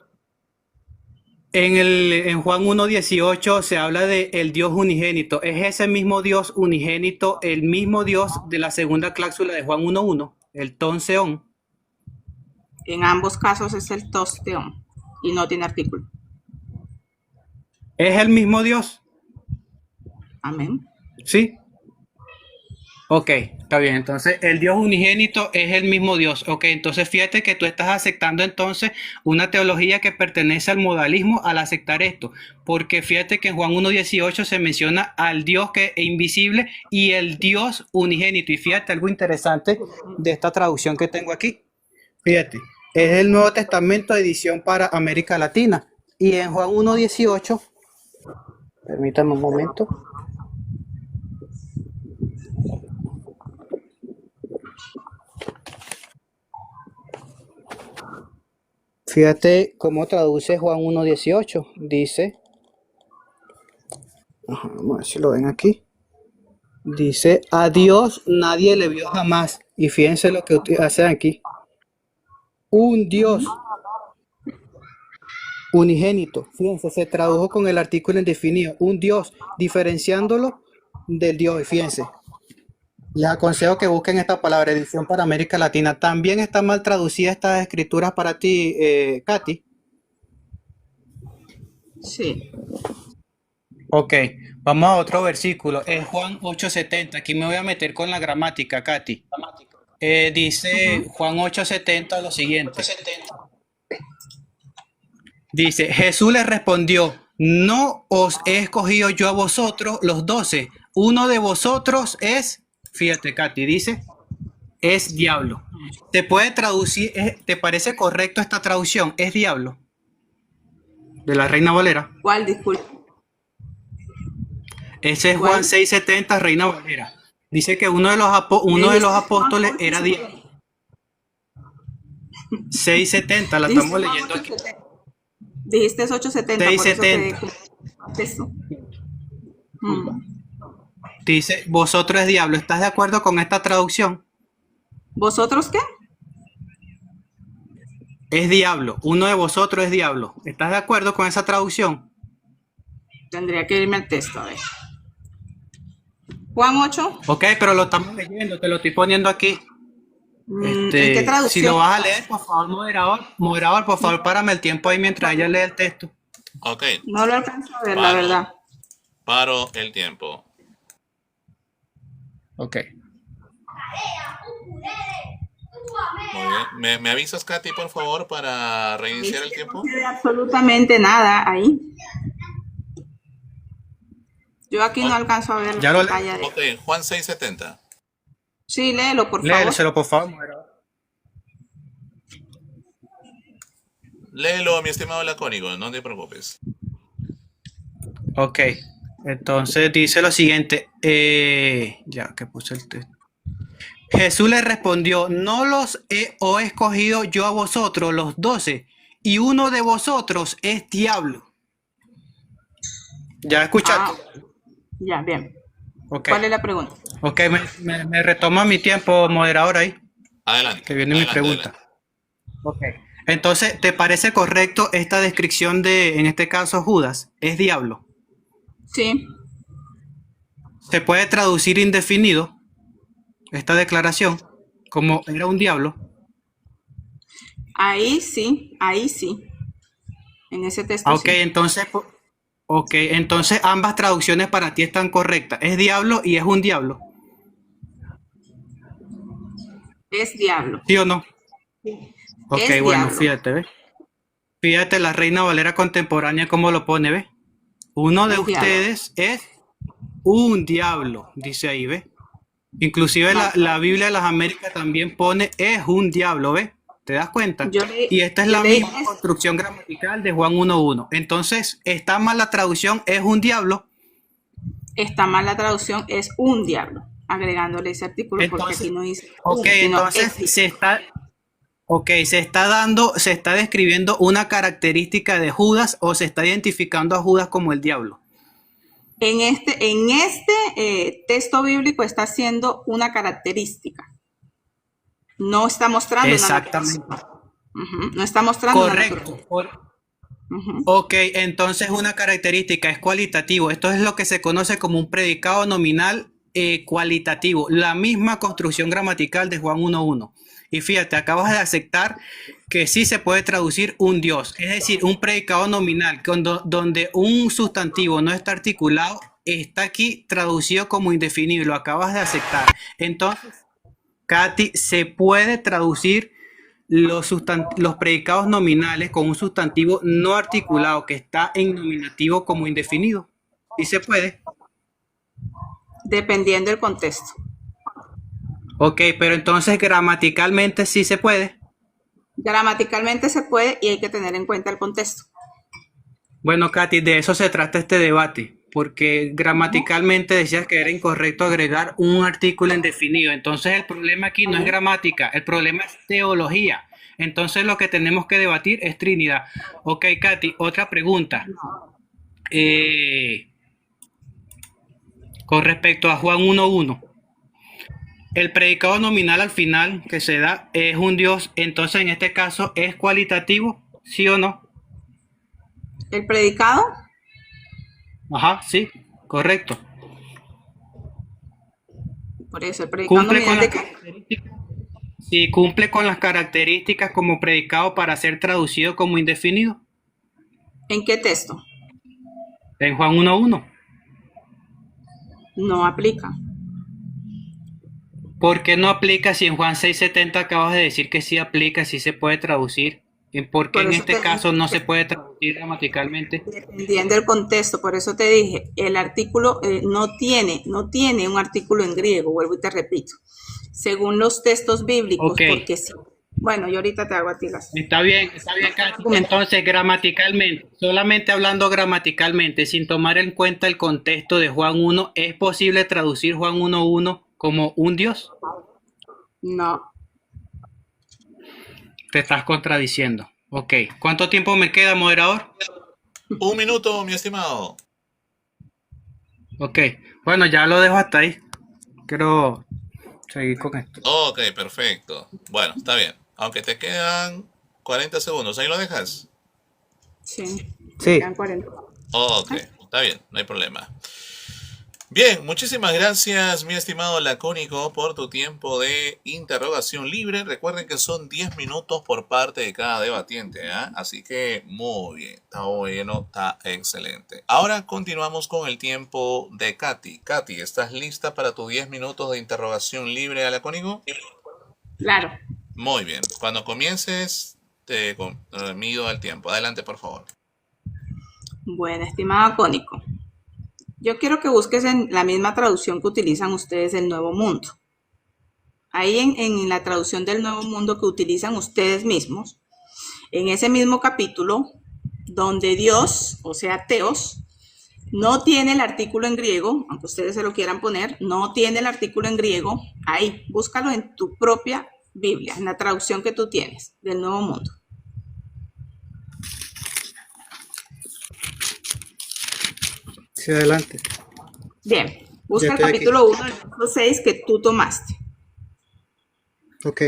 En Juan 1.18 se habla de el Dios unigénito. ¿Es ese mismo Dios unigénito el mismo Dios de la segunda cláusula de Juan 1.1, el ton seón? En ambos casos es el tosteón y no tiene artículo. ¿Es el mismo Dios? Amén. ¿Sí? Ok, está bien. Entonces, el Dios unigénito es el mismo Dios. Ok, entonces fíjate que tú estás aceptando entonces una teología que pertenece al modalismo al aceptar esto. Porque fíjate que en Juan 1.18 se menciona al Dios que es invisible y el Dios unigénito. Y fíjate algo interesante de esta traducción que tengo aquí. Fíjate, es el Nuevo Testamento, edición para América Latina. Y en Juan 1.18, permítame un momento. Fíjate cómo traduce Juan 1.18. Dice, vamos a ver si lo ven aquí. Dice, a Dios nadie le vio jamás. Y fíjense lo que hacen aquí. Un Dios unigénito. Fíjense, se tradujo con el artículo indefinido. Un Dios, diferenciándolo del Dios. Y fíjense, les aconsejo que busquen esta palabra, edición para América Latina. También está mal traducida estas escrituras para ti, Katy. Sí. Ok, vamos a otro versículo. Es Juan 8.70. Aquí me voy a meter con la gramática, Katy. Dice Ujú. Juan 8:70 lo siguiente. Dice, Jesús les respondió, no os he escogido yo a vosotros los 12. Uno de vosotros es, fíjate, Katy, dice, es diablo. ¿Te puede traducir, te parece correcto esta traducción? Es diablo, de la Reina Valera. ¿Cuál? Disculpe. Ese es Juan ¿Cuál? 6:70, Reina Valera. Dice que uno de Me los dijiste Juan apóstoles era diablo. 8:70. 6:70, la Dijiste estamos Juan leyendo aquí. 8:70. Dijiste 8:70, por eso te 6:70. contesto. Mm. Dice, vosotros es diablo. ¿Estás de acuerdo con esta traducción? ¿Vosotros qué? Es diablo. Uno de vosotros es diablo. ¿Estás de acuerdo con esa traducción? Tendría que irme al texto, a ver. Juan 8. Ok, pero lo estamos leyendo, te lo estoy poniendo aquí. ¿En qué Si traducción? lo vas a leer, por favor, moderador, por favor, párame el tiempo ahí mientras ella lee el texto. Ok, No lo alcanzo a ver, la Paro. verdad. paro el tiempo. Ok. Muy bien. ¿Me avisas, Katy, por favor, para reiniciar el No tiempo? se ve absolutamente nada ahí. Yo aquí no alcanzo a ver Ya la lo pantalla de... Ok, Juan 6:70. Sí, léelo, por favor. Léeselo, por favor, moderador. Léelo, mi estimado lacónico, no te preocupes. Ok. Entonces dice lo siguiente. Ya que puse el texto. Jesús le respondió, no los he escogido yo a vosotros, los 12, y uno de vosotros es diablo. ¿Ya escuchaste? Ya, bien. Ok. ¿Cuál es la pregunta? Ok, me retoma mi tiempo, moderador, ahí, Adelante. que viene mi adelante, pregunta. adelante. Ok. Entonces, ¿te parece correcto esta descripción de, en este caso, Judas? Es diablo. Sí, ¿Se puede traducir indefinido esta declaración como era un diablo? ahí sí, ahí sí. En ese texto Ok, sí. entonces ambas traducciones para ti están correctas. Es diablo y es un diablo. Es diablo. ¿Sí o no? Ok, Es bueno, diablo. fíjate, ¿ves? Fíjate la Reina Valera contemporánea cómo lo pone, ¿ves? Uno de Es diablo. ustedes es un diablo, dice ahí, ¿ves? Inclusive Vale. la Biblia de las Américas también pone es un diablo, ¿ves? ¿Te das cuenta? Yo le- Y esta es yo la leí misma es- construcción gramatical de Juan 1:1. Entonces, está mal la traducción, es un diablo. Está mal la traducción, es un diablo. Agregándole ese artículo porque Entonces, aquí no dice ok, un, sino entonces es. se está describiendo una característica de Judas o se está identificando a Judas como el diablo. En este texto bíblico está haciendo una característica. No está mostrando una Exactamente. naturaleza. Ujú, no está mostrando una Correcto. naturaleza. Ujú. Ok, entonces una característica es cualitativo. Esto es lo que se conoce como un predicado nominal cualitativo. La misma construcción gramatical de Juan 1:1. Y fíjate, acabas de aceptar que sí se puede traducir un Dios. Es decir, un predicado nominal donde un sustantivo no está articulado, está aquí traducido como indefinido. Lo acabas de aceptar. Entonces, Katy, se puede traducir los predicados nominales con un sustantivo no articulado que está en nominativo como indefinido. ¿Sí se puede? Dependiendo del contexto. Ok, pero entonces gramaticalmente sí se puede. Gramaticalmente se puede y hay que tener en cuenta el contexto. Bueno, Katy, de eso se trata este debate, porque gramaticalmente decías que era incorrecto agregar un artículo indefinido. Entonces el problema aquí no es gramática, el problema es teología. Entonces lo que tenemos que debatir es Trinidad. Ok, Katy, otra pregunta. Con respecto a Juan 1:1. El predicado nominal al final que se da es un Dios, entonces en este caso es cualitativo, ¿sí o no? El predicado, Ajá, sí, correcto. por eso, el predicado Cumple con nominal las de qué? características. Sí, cumple con las características como predicado para ser traducido como indefinido ¿En qué texto? en Juan 1:1. No aplica. ¿Por qué no aplica si en Juan 6:70 acabas de decir que sí aplica, sí se puede traducir? ¿Por qué Por en eso este te caso no se dije, puede traducir gramaticalmente? dependiendo del contexto, por eso te dije, el artículo no tiene un artículo en griego, vuelvo y te repito, según los textos bíblicos, Ok, porque sí. Bueno, yo ahorita te hago a ti las está bien, Katy. argumentos. Entonces, gramaticalmente, solamente hablando gramaticalmente, sin tomar en cuenta el contexto de Juan 1, ¿es posible traducir Juan 1:1 como un Dios? No, Te estás contradiciendo. Ok, ¿cuánto tiempo me queda, moderador? 1 minuto, mi estimado. Ok, bueno, ya lo dejo hasta ahí. Quiero seguir con esto. Ok, perfecto. Bueno, está bien. Aunque te quedan 40 segundos, ¿ahí lo dejas? sí, Sí. quedan 40. Ok, está bien, no hay problema. Bien, muchísimas gracias, mi estimado lacónico, por tu tiempo de interrogación libre. Recuerden que son 10 minutos por parte de cada debatiente, ¿eh? Así que muy bien, está bueno, está excelente. Ahora continuamos con el tiempo de Katy. Katy, ¿estás lista para tus 10 minutos de interrogación libre al lacónico? Claro. Muy bien, cuando comiences te mido el tiempo. Adelante, por favor. Bueno, estimado Cónico, yo quiero que busques en la misma traducción que utilizan ustedes del Nuevo Mundo. Ahí en la traducción del Nuevo Mundo que utilizan ustedes mismos, en ese mismo capítulo, donde Dios, o sea, Teos, no tiene el artículo en griego, aunque ustedes se lo quieran poner, no tiene el artículo en griego, ahí, búscalo en tu propia Biblia, en la traducción que tú tienes del Nuevo Mundo. Sí, adelante. Bien, busca Ya el estoy aquí. capítulo 1, el verso 6 que tú tomaste. Ok.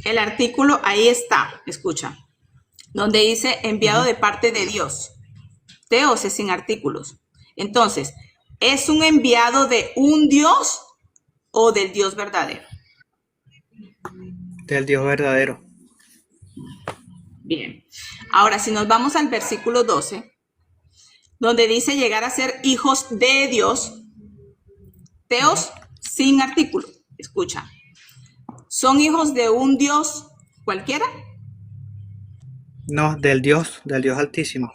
El artículo ahí está, escucha, donde dice enviado de parte de Dios. Teos es sin artículos. Entonces, ¿es un enviado de un Dios o del Dios verdadero? Del Dios verdadero. Bien. Ahora, si nos vamos al versículo 12, donde dice llegar a ser hijos de Dios, Teos sin artículo. Escucha, ¿son hijos de un Dios cualquiera? No, del Dios Altísimo.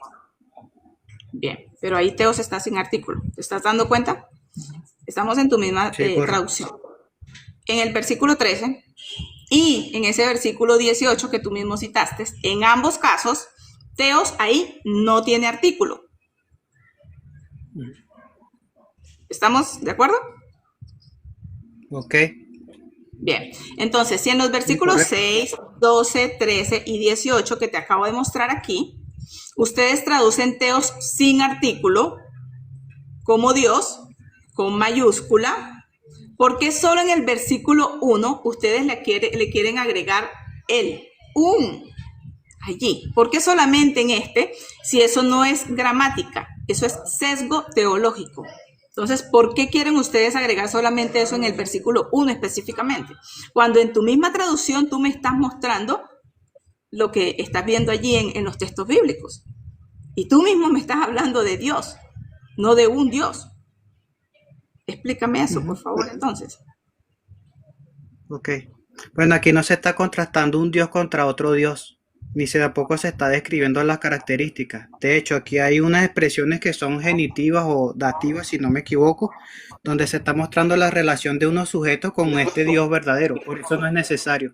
Bien, pero ahí Teos está sin artículo. ¿Te estás dando cuenta? Estamos en tu misma Sí, correcto. traducción. En el versículo 13 y en ese versículo 18 que tú mismo citaste, en ambos casos, Teos ahí no tiene artículo. ¿Estamos de acuerdo? Ok. Bien, entonces, si en los versículos Correcto. 6, 12, 13 y 18 que te acabo de mostrar aquí, ustedes traducen Teos sin artículo, como Dios, con mayúscula, porque solo en el versículo 1 ustedes le quieren agregar el, un, allí. ¿Por qué solamente en este? Si eso no es gramática, eso es sesgo teológico. Entonces, ¿por qué quieren ustedes agregar solamente eso en el versículo 1 específicamente? Cuando en tu misma traducción tú me estás mostrando lo que estás viendo allí en los textos bíblicos. Y tú mismo me estás hablando de Dios, no de un Dios. Explícame eso, por favor, entonces. Ok. Bueno, aquí no se está contrastando un Dios contra otro Dios, ni tampoco se está describiendo las características. De hecho, aquí hay unas expresiones que son genitivas o dativas, si no me equivoco, donde se está mostrando la relación de unos sujetos con este Dios verdadero. Por eso no es necesario.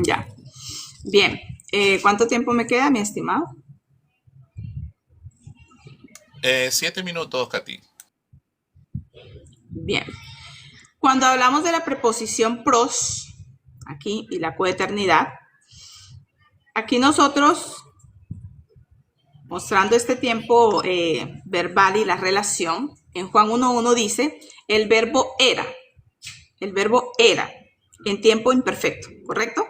Ya. Bien. ¿Cuánto tiempo me queda, mi estimado? 7 minutos, Katy. Bien. Cuando hablamos de la preposición pros, aquí, y la coeternidad, aquí nosotros, mostrando este tiempo verbal y la relación, en Juan 1.1 dice, el verbo era, en tiempo imperfecto, ¿correcto?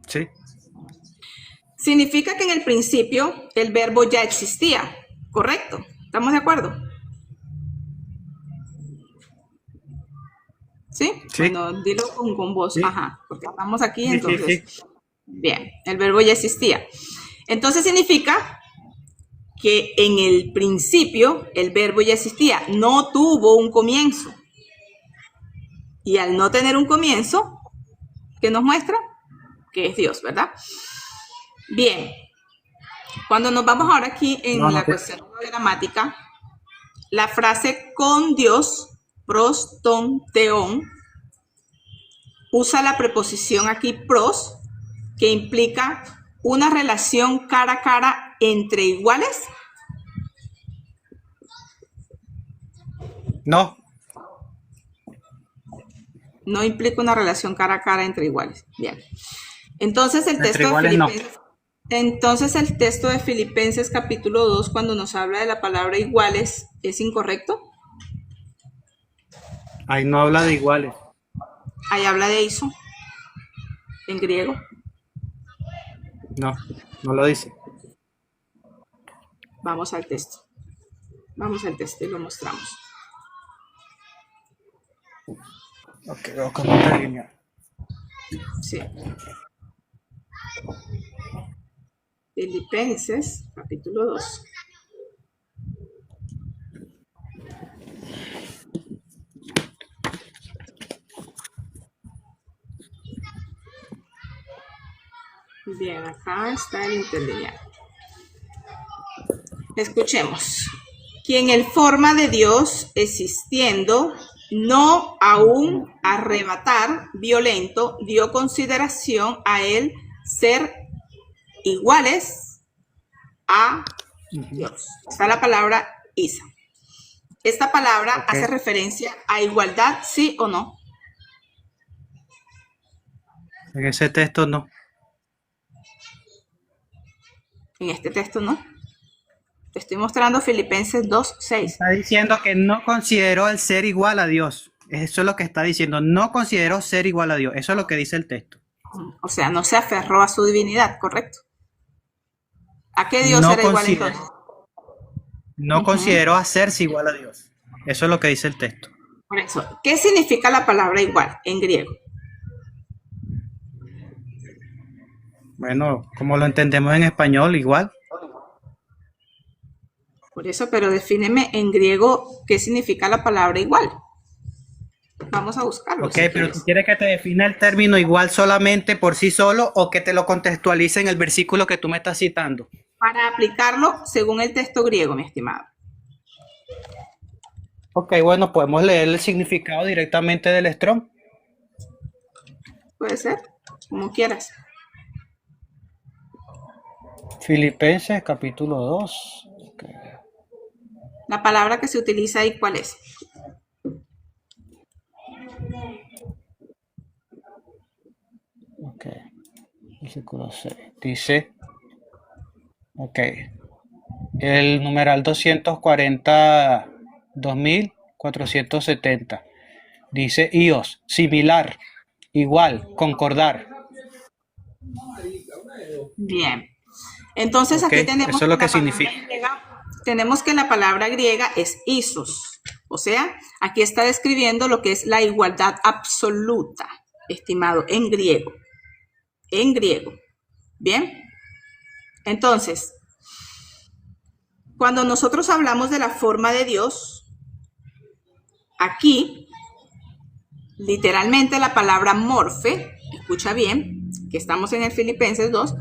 Sí. Significa que en el principio el verbo ya existía, ¿correcto? ¿Estamos de acuerdo? ¿Sí? Sí. Bueno, dilo con voz, Sí. ajá, porque estamos aquí, Sí, entonces, sí. bien, el verbo ya existía. Entonces significa que en el principio el verbo ya existía, no tuvo un comienzo. Y al no tener un comienzo, ¿qué nos muestra? Que es Dios, ¿verdad? Bien, cuando nos vamos ahora aquí en la cuestión gramática, la frase con Dios, pros, ton, teon, usa la preposición aquí pros, que implica una relación cara a cara entre iguales. No. No implica una relación cara a cara entre iguales. Bien. Entonces el texto de Filipenses, el texto de Filipenses capítulo 2, cuando nos habla de la palabra iguales, ¿es incorrecto? Ahí no habla de iguales. Ahí habla de iso, en griego. No, no lo dice. Vamos al texto. Vamos al texto y lo mostramos. Ok, vamos con otra línea. Sí. Filipenses, capítulo 2. Bien, acá está el interlineal. Escuchemos. Quien en forma de Dios existiendo, no aún arrebatar violento, dio consideración a él ser iguales a Dios. Está la palabra isa. Esta palabra hace referencia a igualdad, ¿sí o no? En ese texto no. En este texto no. Te estoy mostrando Filipenses 2:6. Está diciendo que no consideró el ser igual a Dios. Eso es lo que está diciendo. No consideró ser igual a Dios. Eso es lo que dice el texto. O sea, no se aferró a su divinidad, ¿correcto? ¿A qué Dios era igual entonces? No consideró hacerse igual a Dios. Eso es lo que dice el texto. Por eso, ¿qué significa la palabra igual en griego? Bueno, como lo entendemos en español, igual. Por eso, pero defíneme en griego qué significa la palabra igual. Vamos a buscarlo. Ok, pero ¿tú quieres que te defina el término igual solamente por sí solo o que te lo contextualice en el versículo que tú me estás citando? Para aplicarlo según el texto griego, mi estimado. Ok, bueno, podemos leer el significado directamente del Strong. Puede ser, como quieras. Filipenses capítulo 2. Okay. La palabra que se utiliza ahí, ¿cuál es? Ok, versículo 6. Dice, ok, el numeral 240, 2470. Dice ios, similar, igual, concordar. Bien. Entonces aquí tenemos eso es lo que significa. Tenemos que la palabra griega es isos. O sea, aquí está describiendo lo que es la igualdad absoluta, estimado, en griego. En griego. Bien. Entonces, cuando nosotros hablamos de la forma de Dios, aquí, literalmente la palabra morfe, escucha bien, que estamos en el Filipenses 2,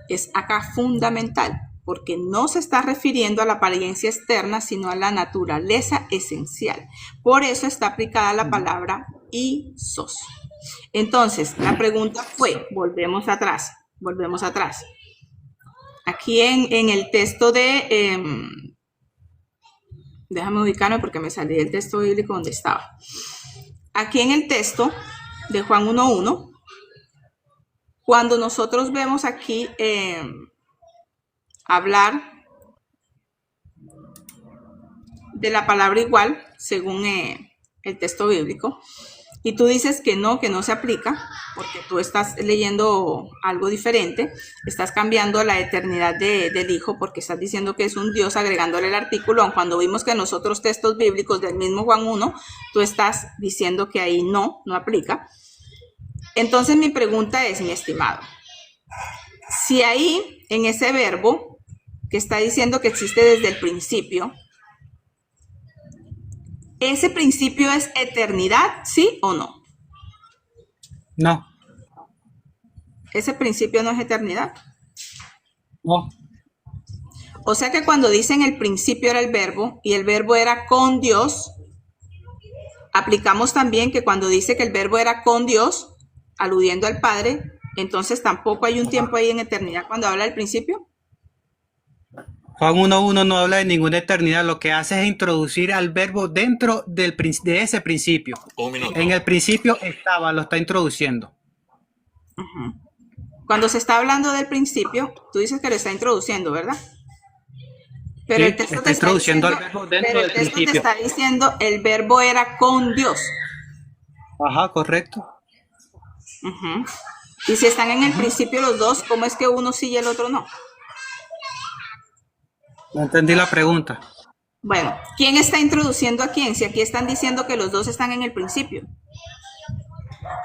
es acá fundamental, porque no se está refiriendo a la apariencia externa, sino a la naturaleza esencial. Por eso está aplicada la palabra isos. Entonces, la pregunta fue, volvemos atrás. Aquí en el texto de, déjame ubicarme porque me salí del texto bíblico donde estaba. Aquí en el texto de Juan 1:1, cuando nosotros vemos aquí hablar de la palabra igual, según el texto bíblico, y tú dices que no se aplica, porque tú estás leyendo algo diferente, estás cambiando la eternidad del Hijo, porque estás diciendo que es un Dios agregándole el artículo, aun cuando vimos que en los otros textos bíblicos del mismo Juan 1, tú estás diciendo que ahí no aplica. Entonces mi pregunta es, mi estimado, si ahí en ese verbo que está diciendo que existe desde el principio, ¿ese principio es eternidad, sí o no? No, Ese principio no es eternidad. no. O sea que cuando dicen el principio era el verbo y el verbo era con Dios, aplicamos también que cuando dice que el verbo era con Dios, aludiendo al Padre, entonces tampoco hay un tiempo ahí en eternidad cuando habla del principio. Juan 1.1 no habla de ninguna eternidad, lo que hace es introducir al verbo dentro de ese principio. Un minuto. En el principio estaba, lo está introduciendo. Cuando se está hablando del principio, tú dices que lo está introduciendo, ¿verdad? Pero Sí, el texto está te está introduciendo al diciendo, verbo dentro pero el del texto te principio. está diciendo el verbo era con Dios. Ajá, correcto. Ujú. Y si están en el principio los dos, ¿cómo es que uno sí y el otro no? No entendí la pregunta. Bueno, ¿quién está introduciendo a quién? Si aquí están diciendo que los dos están en el principio.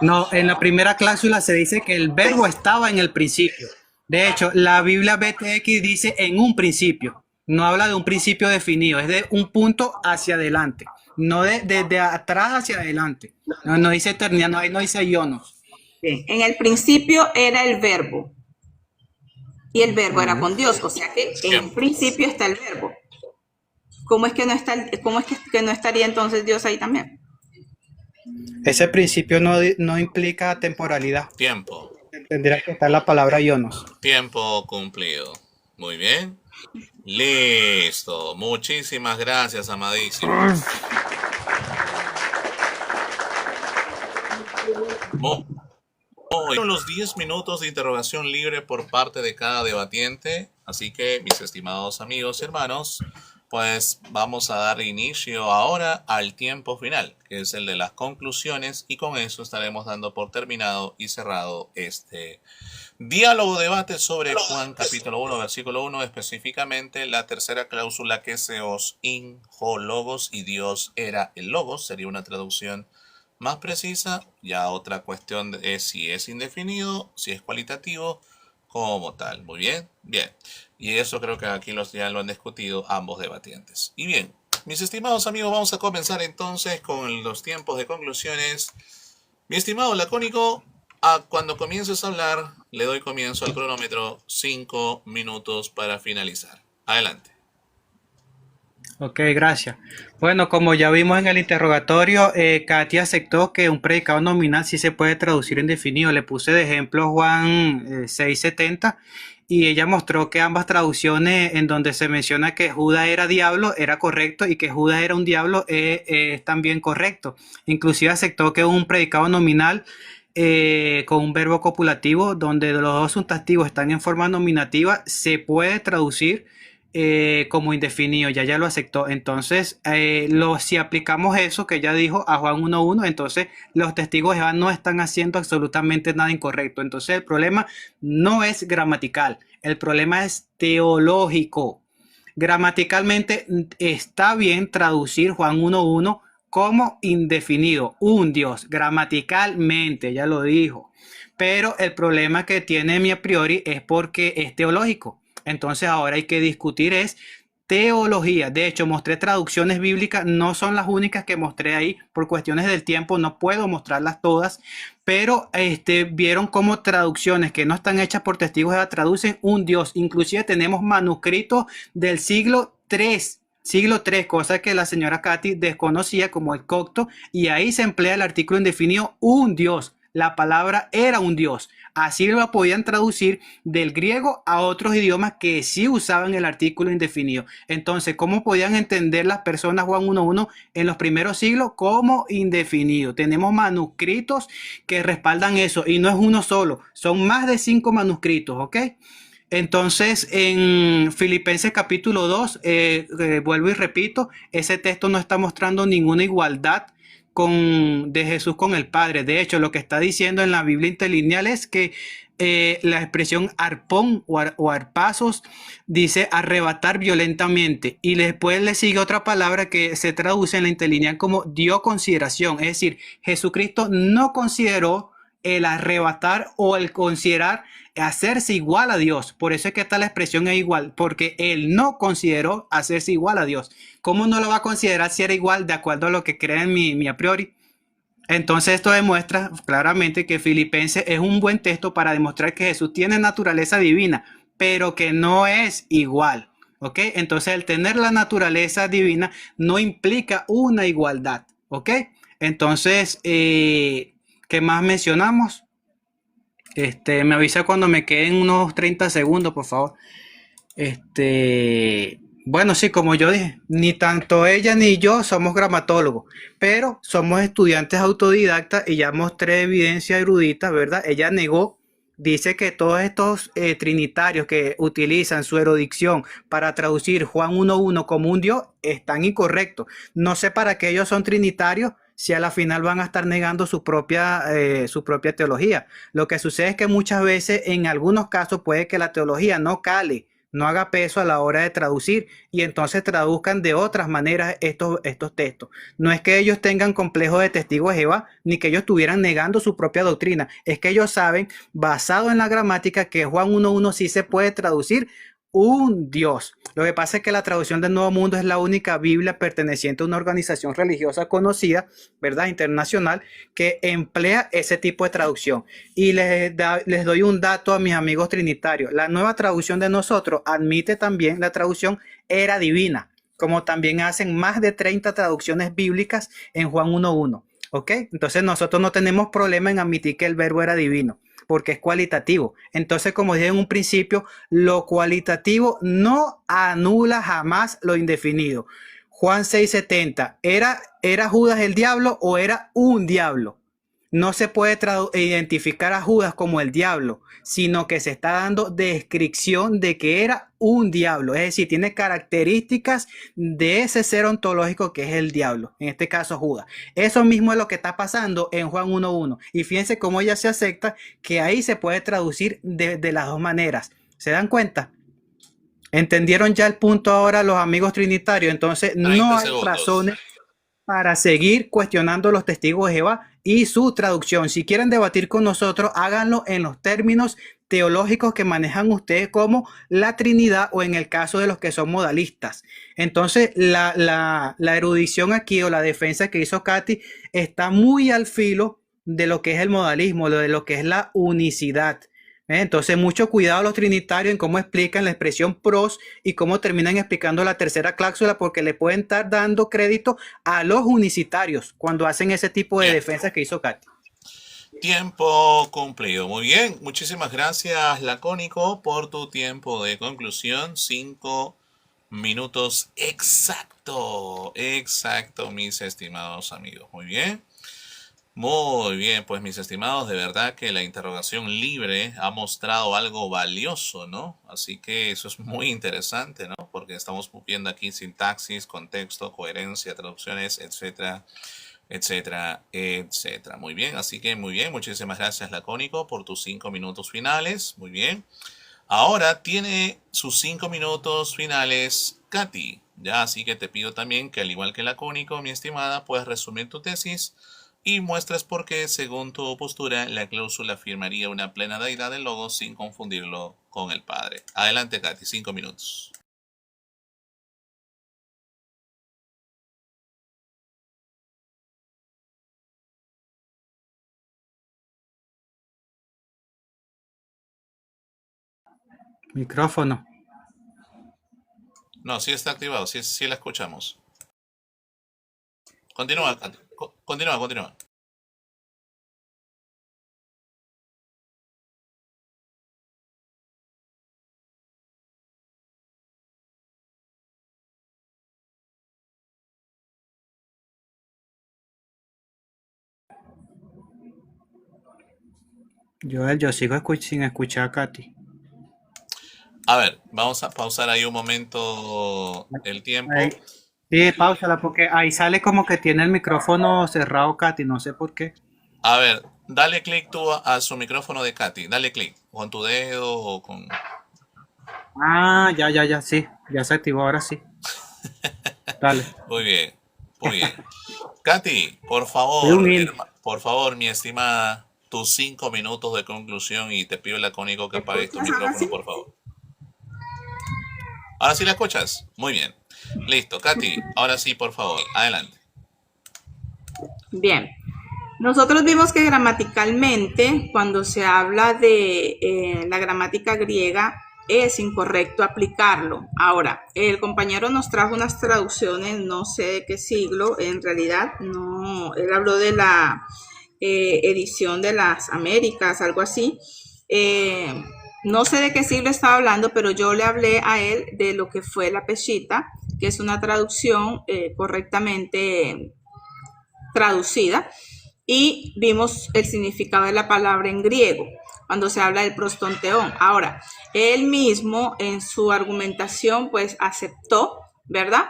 No, en la primera cláusula se dice que el verbo estaba en el principio. De hecho, la Biblia BTX dice en un principio. No habla de un principio definido, es de un punto hacia adelante. No desde atrás hacia adelante. No, no dice eternidad, no, ahí no dice ionos. Bien. En el principio era el verbo. Y el verbo era con Dios. O sea que en el principio está el verbo. ¿Cómo es que no está, cómo es que no estaría entonces Dios ahí también? Ese principio no implica temporalidad. Tiempo. Tendría que estar la palabra ionos. Tiempo cumplido. Muy bien. Listo. Muchísimas gracias, amadísimo. Hoy los 10 minutos de interrogación libre por parte de cada debatiente. Así que, mis estimados amigos y hermanos, pues vamos a dar inicio ahora al tiempo final, que es el de las conclusiones, y con eso estaremos dando por terminado y cerrado este diálogo debate sobre Juan capítulo 1, versículo 1, específicamente la tercera cláusula que seos injo logos, y Dios era el logos, sería una traducción más precisa. Ya otra cuestión es si es indefinido, si es cualitativo, como tal. Muy bien, bien. Y eso creo que aquí ya lo han discutido ambos debatientes. Y bien, mis estimados amigos, vamos a comenzar entonces con los tiempos de conclusiones. Mi estimado lacónico, cuando comiences a hablar, le doy comienzo al cronómetro. 5 minutos para finalizar. Adelante. Ok, gracias. Bueno, como ya vimos en el interrogatorio, Katy aceptó que un predicado nominal sí se puede traducir en definido. Le puse de ejemplo Juan 6:70 y ella mostró que ambas traducciones en donde se menciona que Judas era diablo era correcto y que Judas era un diablo es también correcto. Inclusive aceptó que un predicado nominal con un verbo copulativo donde los dos sustantivos están en forma nominativa se puede traducir como indefinido. Ya lo aceptó. Entonces, si aplicamos eso que ella dijo a Juan 1.1, entonces los testigos de Jehová no están haciendo absolutamente nada incorrecto. Entonces, el problema no es gramatical, el problema es teológico. Gramaticalmente está bien traducir Juan 1.1 como indefinido, un Dios, gramaticalmente, ya lo dijo. Pero el problema que tiene mi a priori es porque es teológico. Entonces ahora hay que discutir es teología. De hecho, mostré traducciones bíblicas, no son las únicas que mostré ahí. Por cuestiones del tiempo no puedo mostrarlas todas, pero vieron cómo traducciones que no están hechas por testigos de Jehová traducen un Dios. Inclusive tenemos manuscritos del siglo III, cosa que la señora Katy desconocía, como el copto, y ahí se emplea el artículo indefinido un Dios. La palabra era un Dios. Así lo podían traducir del griego a otros idiomas que sí usaban el artículo indefinido. Entonces, ¿cómo podían entender las personas Juan 1.1 en los primeros siglos como indefinido? Tenemos manuscritos que respaldan eso y no es uno solo, son más de 5 manuscritos, ¿ok? Entonces, en Filipenses capítulo 2, vuelvo y repito, ese texto no está mostrando ninguna igualdad de Jesús con el Padre. De hecho, lo que está diciendo en la Biblia interlineal es que la expresión arpón o arpasos dice arrebatar violentamente, y después le sigue otra palabra que se traduce en la interlineal como dio consideración, es decir, Jesucristo no consideró el arrebatar o el considerar hacerse igual a Dios. Por eso es que está la expresión es igual, porque él no consideró hacerse igual a Dios. ¿Cómo no lo va a considerar si era igual de acuerdo a lo que creen mi a priori? Entonces esto demuestra claramente que Filipenses es un buen texto para demostrar que Jesús tiene naturaleza divina, pero que no es igual. ¿Ok? Entonces el tener la naturaleza divina no implica una igualdad. ¿Ok? Entonces, ¿qué más mencionamos? Me avisa cuando me queden unos 30 segundos, por favor. Bueno, sí, como yo dije, ni tanto ella ni yo somos gramatólogos, pero somos estudiantes autodidactas y ya mostré evidencia erudita, ¿verdad? Ella negó, dice que todos estos trinitarios que utilizan su erudición para traducir Juan 1.1 como un Dios están incorrectos. No sé para qué ellos son trinitarios si a la final van a estar negando su propia teología. Lo que sucede es que muchas veces, en algunos casos, puede que la teología no cale, no haga peso a la hora de traducir y entonces traduzcan de otras maneras estos textos. No es que ellos tengan complejo de testigo de Jehová, ni que ellos estuvieran negando su propia doctrina. Es que ellos saben, basado en la gramática, que Juan 1.1 sí se puede traducir un Dios. Lo que pasa es que la traducción del Nuevo Mundo es la única Biblia perteneciente a una organización religiosa conocida, ¿verdad? Internacional, que emplea ese tipo de traducción. Y les doy un dato a mis amigos trinitarios. La nueva traducción de nosotros admite también la traducción era divina, como también hacen más de 30 traducciones bíblicas en Juan 1.1. ¿Ok? Entonces nosotros no tenemos problema en admitir que el verbo era divino, porque es cualitativo. Entonces, como dije en un principio, lo cualitativo no anula jamás lo indefinido. Juan 6:70, ¿era Judas el diablo o era un diablo? No se puede identificar a Judas como el diablo, sino que se está dando descripción de que era un diablo. Es decir, tiene características de ese ser ontológico que es el diablo, en este caso Judas. Eso mismo es lo que está pasando en Juan 1.1. Y fíjense cómo ya se acepta que ahí se puede traducir de las dos maneras. ¿Se dan cuenta? ¿Entendieron ya el punto ahora los amigos trinitarios? Entonces no hay razones para seguir cuestionando los testigos de Jehová y su traducción. Si quieren debatir con nosotros, háganlo en los términos teológicos que manejan ustedes, como la Trinidad, o en el caso de los que son modalistas. Entonces, la erudición aquí, o la defensa que hizo Katy, está muy al filo de lo que es el modalismo, de lo que es la unicidad. Entonces, mucho cuidado los trinitarios en cómo explican la expresión pros y cómo terminan explicando la tercera cláusula, porque le pueden estar dando crédito a los unicitarios cuando hacen ese tipo de defensa que hizo Katy. Tiempo cumplido. Muy bien. Muchísimas gracias, Lacónico, por tu tiempo de conclusión. 5 minutos exacto. Exacto, mis estimados amigos. Muy bien. Muy bien, pues mis estimados, de verdad que la interrogación libre ha mostrado algo valioso, ¿no? Así que eso es muy interesante, ¿no? Porque estamos viendo aquí sintaxis, contexto, coherencia, traducciones, etcétera, etcétera, etcétera. Muy bien, así que muy bien, muchísimas gracias, Lacónico, por tus 5 minutos finales. Muy bien. Ahora tiene sus 5 minutos finales Katy, ya, así que te pido también que, al igual que Lacónico, mi estimada, puedes resumir tu tesis y muestras por qué, según tu postura, la cláusula afirmaría una plena deidad del Logos sin confundirlo con el Padre. Adelante, Katy, 5 minutos. Micrófono. No, sí está activado, sí la escuchamos. Continúa, Katy. Continúa. Yo sigo sin escuchar a Katy. A ver, vamos a pausar ahí un momento el tiempo. Sí, páusala, porque ahí sale como que tiene el micrófono cerrado Katy, no sé por qué. A ver, dale clic tú a su micrófono de Katy, dale clic con tu dedo o con... Ah, ya, sí, ya se activó, ahora sí. Dale. Muy bien. Katy, por favor, mi estimada, tus 5 minutos de conclusión y te pido lacónico que apagues tu ¿Escuchas ahora micrófono, sí? por favor. ¿Ahora sí la escuchas? Muy bien. Listo, Katy, ahora sí, por favor, adelante. Bien. Nosotros vimos que gramaticalmente, cuando se habla de la gramática griega, es incorrecto aplicarlo. Ahora, el compañero nos trajo unas traducciones, no sé de qué siglo, en realidad, no, él habló de la edición de las Américas, algo así. No sé de qué siglo estaba hablando, pero yo le hablé a él de lo que fue la Peshitta, que es una traducción correctamente traducida, y vimos el significado de la palabra en griego cuando se habla del prostonteón. Ahora, él mismo en su argumentación pues aceptó, ¿verdad?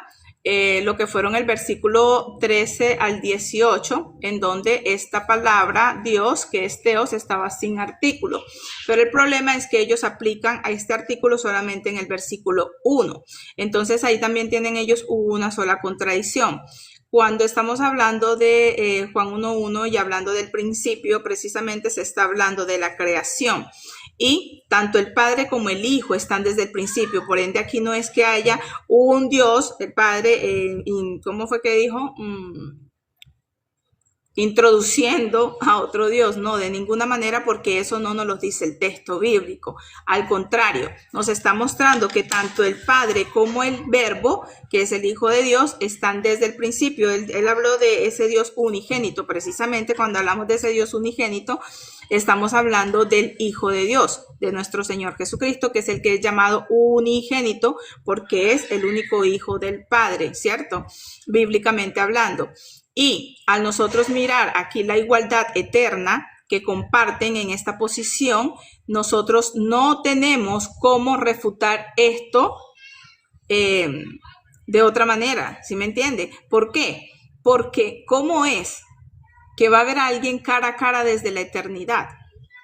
Lo que fueron el versículo 13 al 18, en donde esta palabra Dios, que es Teos, estaba sin artículo. Pero el problema es que ellos aplican a este artículo solamente en el versículo 1. Entonces ahí también tienen ellos una sola contradicción. Cuando estamos hablando de Juan 1.1 y hablando del principio, precisamente se está hablando de la creación. Y tanto el Padre como el Hijo están desde el principio. Por ende, aquí no es que haya un Dios, el Padre, ¿cómo fue que dijo? Introduciendo a otro Dios, no, de ninguna manera, porque eso no nos lo dice el texto bíblico. Al contrario, nos está mostrando que tanto el Padre como el Verbo, que es el Hijo de Dios, están desde el principio. Él habló de ese Dios unigénito. Precisamente cuando hablamos de ese Dios unigénito, estamos hablando del Hijo de Dios, de nuestro Señor Jesucristo, que es el que es llamado unigénito, porque es el único Hijo del Padre, ¿cierto? Bíblicamente hablando. Y al nosotros mirar aquí la igualdad eterna que comparten en esta posición, nosotros no tenemos cómo refutar esto de otra manera, ¿sí me entiende? ¿Por qué? Porque ¿cómo es que va a haber a alguien cara a cara desde la eternidad?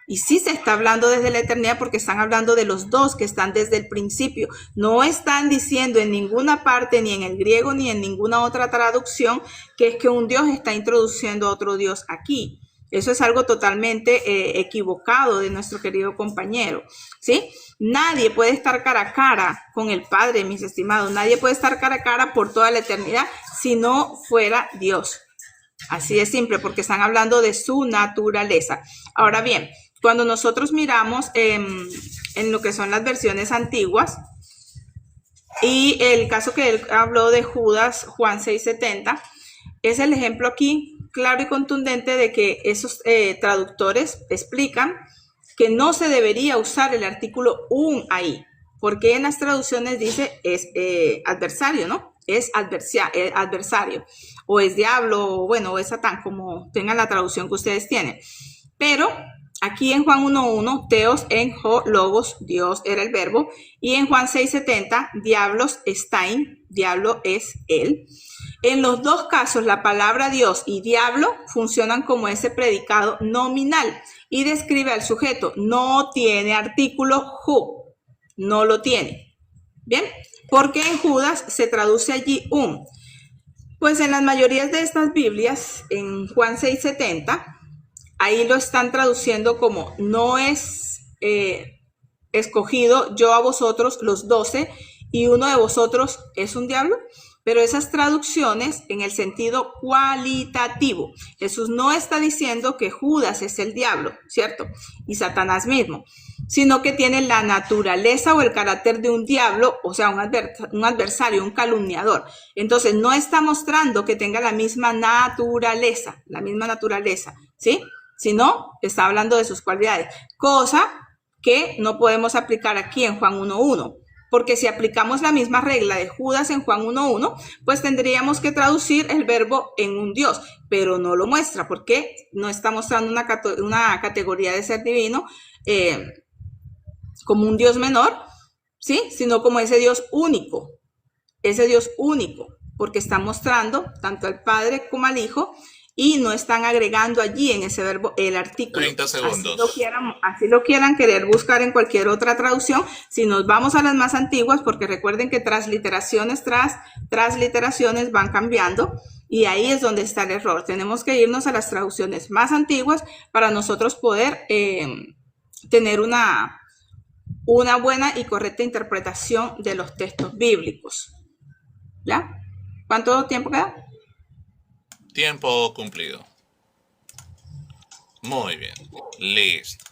Y sí se está hablando desde la eternidad porque están hablando de los dos que están desde el principio. No están diciendo en ninguna parte, ni en el griego, ni en ninguna otra traducción, que es que un Dios está introduciendo a otro Dios aquí. Eso es algo totalmente equivocado de nuestro querido compañero, ¿sí? Nadie puede estar cara a cara con el Padre, mis estimados. Nadie puede estar cara a cara por toda la eternidad si no fuera Dios. Así de simple, porque están hablando de su naturaleza. Ahora bien, cuando nosotros miramos en lo que son las versiones antiguas, y el caso que él habló de Judas, Juan 6:70, es el ejemplo aquí claro y contundente de que esos traductores explican que no se debería usar el artículo un ahí, porque en las traducciones dice es adversario, ¿no? Es adversario, o es diablo, o bueno, o es Satán, como tengan la traducción que ustedes tienen. Pero aquí en Juan 1.1, Teos en ho logos, Dios era el verbo, y en Juan 6.70, diablos estain, diablo es él. En los dos casos, la palabra Dios y diablo funcionan como ese predicado nominal y describe al sujeto. No tiene artículo who, no lo tiene. Bien, porque en Judas se traduce allí un. Pues en las mayorías de estas Biblias, en Juan 6.70, ahí lo están traduciendo como no es escogido yo a vosotros los 12 y uno de vosotros es un diablo. Pero esas traducciones en el sentido cualitativo. Jesús no está diciendo que Judas es el diablo, ¿cierto? Y Satanás mismo, sino que tiene la naturaleza o el carácter de un diablo, o sea, un adversario, un calumniador. Entonces, no está mostrando que tenga la misma naturaleza, ¿sí? Sino está hablando de sus cualidades, cosa que no podemos aplicar aquí en Juan 1.1. Porque si aplicamos la misma regla de Judas en Juan 1.1, pues tendríamos que traducir el verbo en un Dios, pero no lo muestra, porque no está mostrando una categoría de ser divino como un Dios menor, ¿sí? Sino como ese Dios único, porque está mostrando tanto al Padre como al Hijo, y no están agregando allí en ese verbo el artículo. 30 segundos. Así lo quieran querer buscar en cualquier otra traducción. Si nos vamos a las más antiguas, porque recuerden que transliteraciones tras transliteraciones van cambiando, y ahí es donde está el error. Tenemos que irnos a las traducciones más antiguas para nosotros poder tener una buena y correcta interpretación de los textos bíblicos. ¿Ya? ¿Cuánto tiempo queda? Tiempo cumplido. Muy bien. Listo.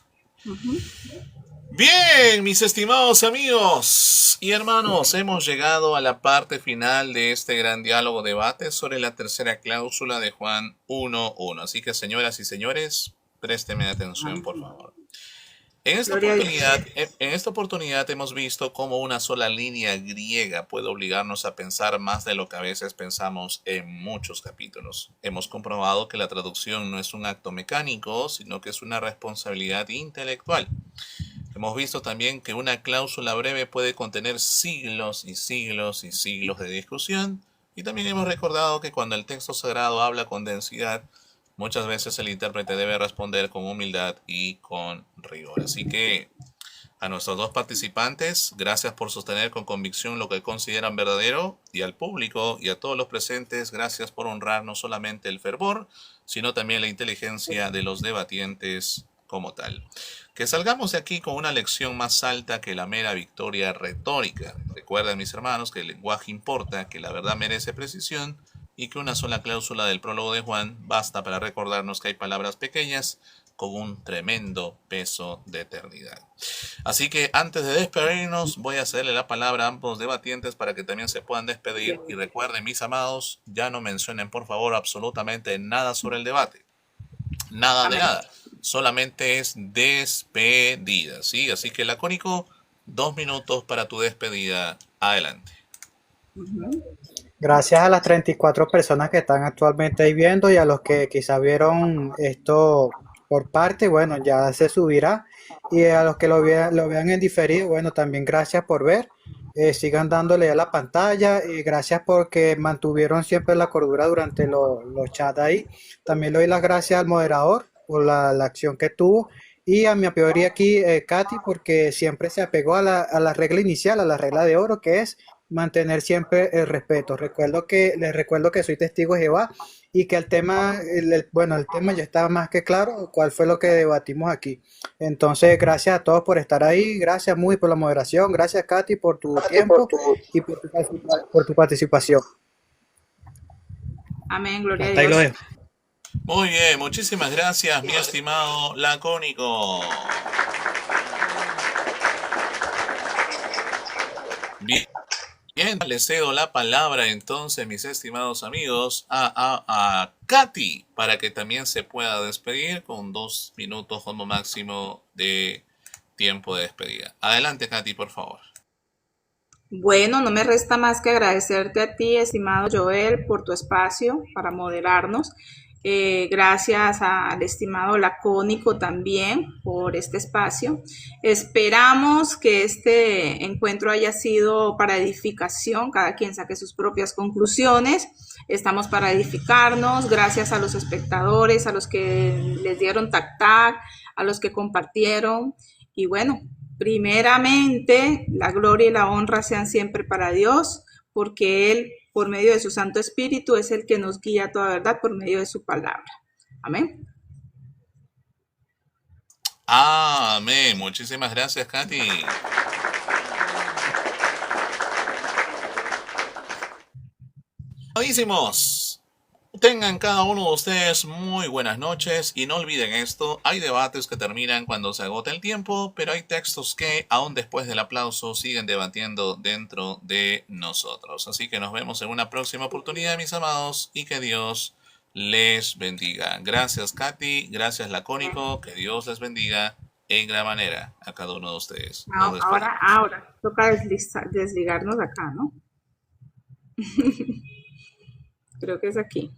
Bien, mis estimados amigos y hermanos, hemos llegado a la parte final de este gran diálogo debate sobre la tercera cláusula de Juan 1:1. Así que, señoras y señores, préstenme atención, por favor. En esta oportunidad hemos visto cómo una sola línea griega puede obligarnos a pensar más de lo que a veces pensamos en muchos capítulos. Hemos comprobado que la traducción no es un acto mecánico, sino que es una responsabilidad intelectual. Hemos visto también que una cláusula breve puede contener siglos y siglos y siglos de discusión. Y también hemos recordado que cuando el texto sagrado habla con densidad, muchas veces el intérprete debe responder con humildad y con rigor. Así que a nuestros dos participantes, gracias por sostener con convicción lo que consideran verdadero, y al público y a todos los presentes, gracias por honrar no solamente el fervor, sino también la inteligencia de los debatientes como tal. Que salgamos de aquí con una lección más alta que la mera victoria retórica. Recuerden, mis hermanos, que el lenguaje importa, que la verdad merece precisión, y que una sola cláusula del prólogo de Juan basta para recordarnos que hay palabras pequeñas con un tremendo peso de eternidad. Así que antes de despedirnos, voy a cederle la palabra a ambos debatientes para que también se puedan despedir. Y recuerden, mis amados, ya no mencionen por favor absolutamente nada sobre el debate. Nada de nada. Solamente es despedida, ¿sí? Así que, Lacónico, 2 minutos para tu despedida. Adelante. Gracias a las 34 personas que están actualmente ahí viendo, y a los que quizá vieron esto por parte, bueno, ya se subirá. Y a los que lo vean en diferido, bueno, también gracias por ver. Sigan dándole a la pantalla, y gracias porque mantuvieron siempre la cordura durante los chats ahí. También le doy las gracias al moderador por la acción que tuvo, y a mi apoyo aquí, Katy, porque siempre se apegó a la regla inicial, a la regla de oro, que es mantener siempre el respeto. Les recuerdo que soy testigo de Jehová, y que el tema ya estaba más que claro cuál fue lo que debatimos aquí. Entonces, gracias a todos por estar ahí, gracias muy por la moderación, gracias Katy por tu tiempo y por tu participación. Amén, gloria a Hasta ahí lo Dios. dejo. Muy bien, muchísimas gracias, mi estimado Lacónico. Bien, le cedo la palabra entonces, mis estimados amigos, a Katy, para que también se pueda despedir con 2 minutos como máximo de tiempo de despedida. Adelante, Katy, por favor. Bueno, no me resta más que agradecerte a ti, estimado Joel, por tu espacio para moderarnos. Gracias al estimado Lacónico también por este espacio. Esperamos que este encuentro haya sido para edificación, cada quien saque sus propias conclusiones. Estamos para edificarnos. Gracias a los espectadores, a los que les dieron tac-tac, a los que compartieron. Y bueno, primeramente, la gloria y la honra sean siempre para Dios, porque Él, por medio de su Santo Espíritu, es el que nos guía a toda verdad por medio de su palabra. Amén. Amén. Muchísimas gracias, Katy. Buenísimos. Tengan cada uno de ustedes muy buenas noches, y no olviden esto: hay debates que terminan cuando se agota el tiempo, pero hay textos que, aún después del aplauso, siguen debatiendo dentro de nosotros. Así que nos vemos en una próxima oportunidad, mis amados, y que Dios les bendiga. Gracias, Katy. Gracias, Lacónico. Que Dios les bendiga en gran manera a cada uno de ustedes. Ahora toca desligarnos acá, ¿no? Creo que es aquí.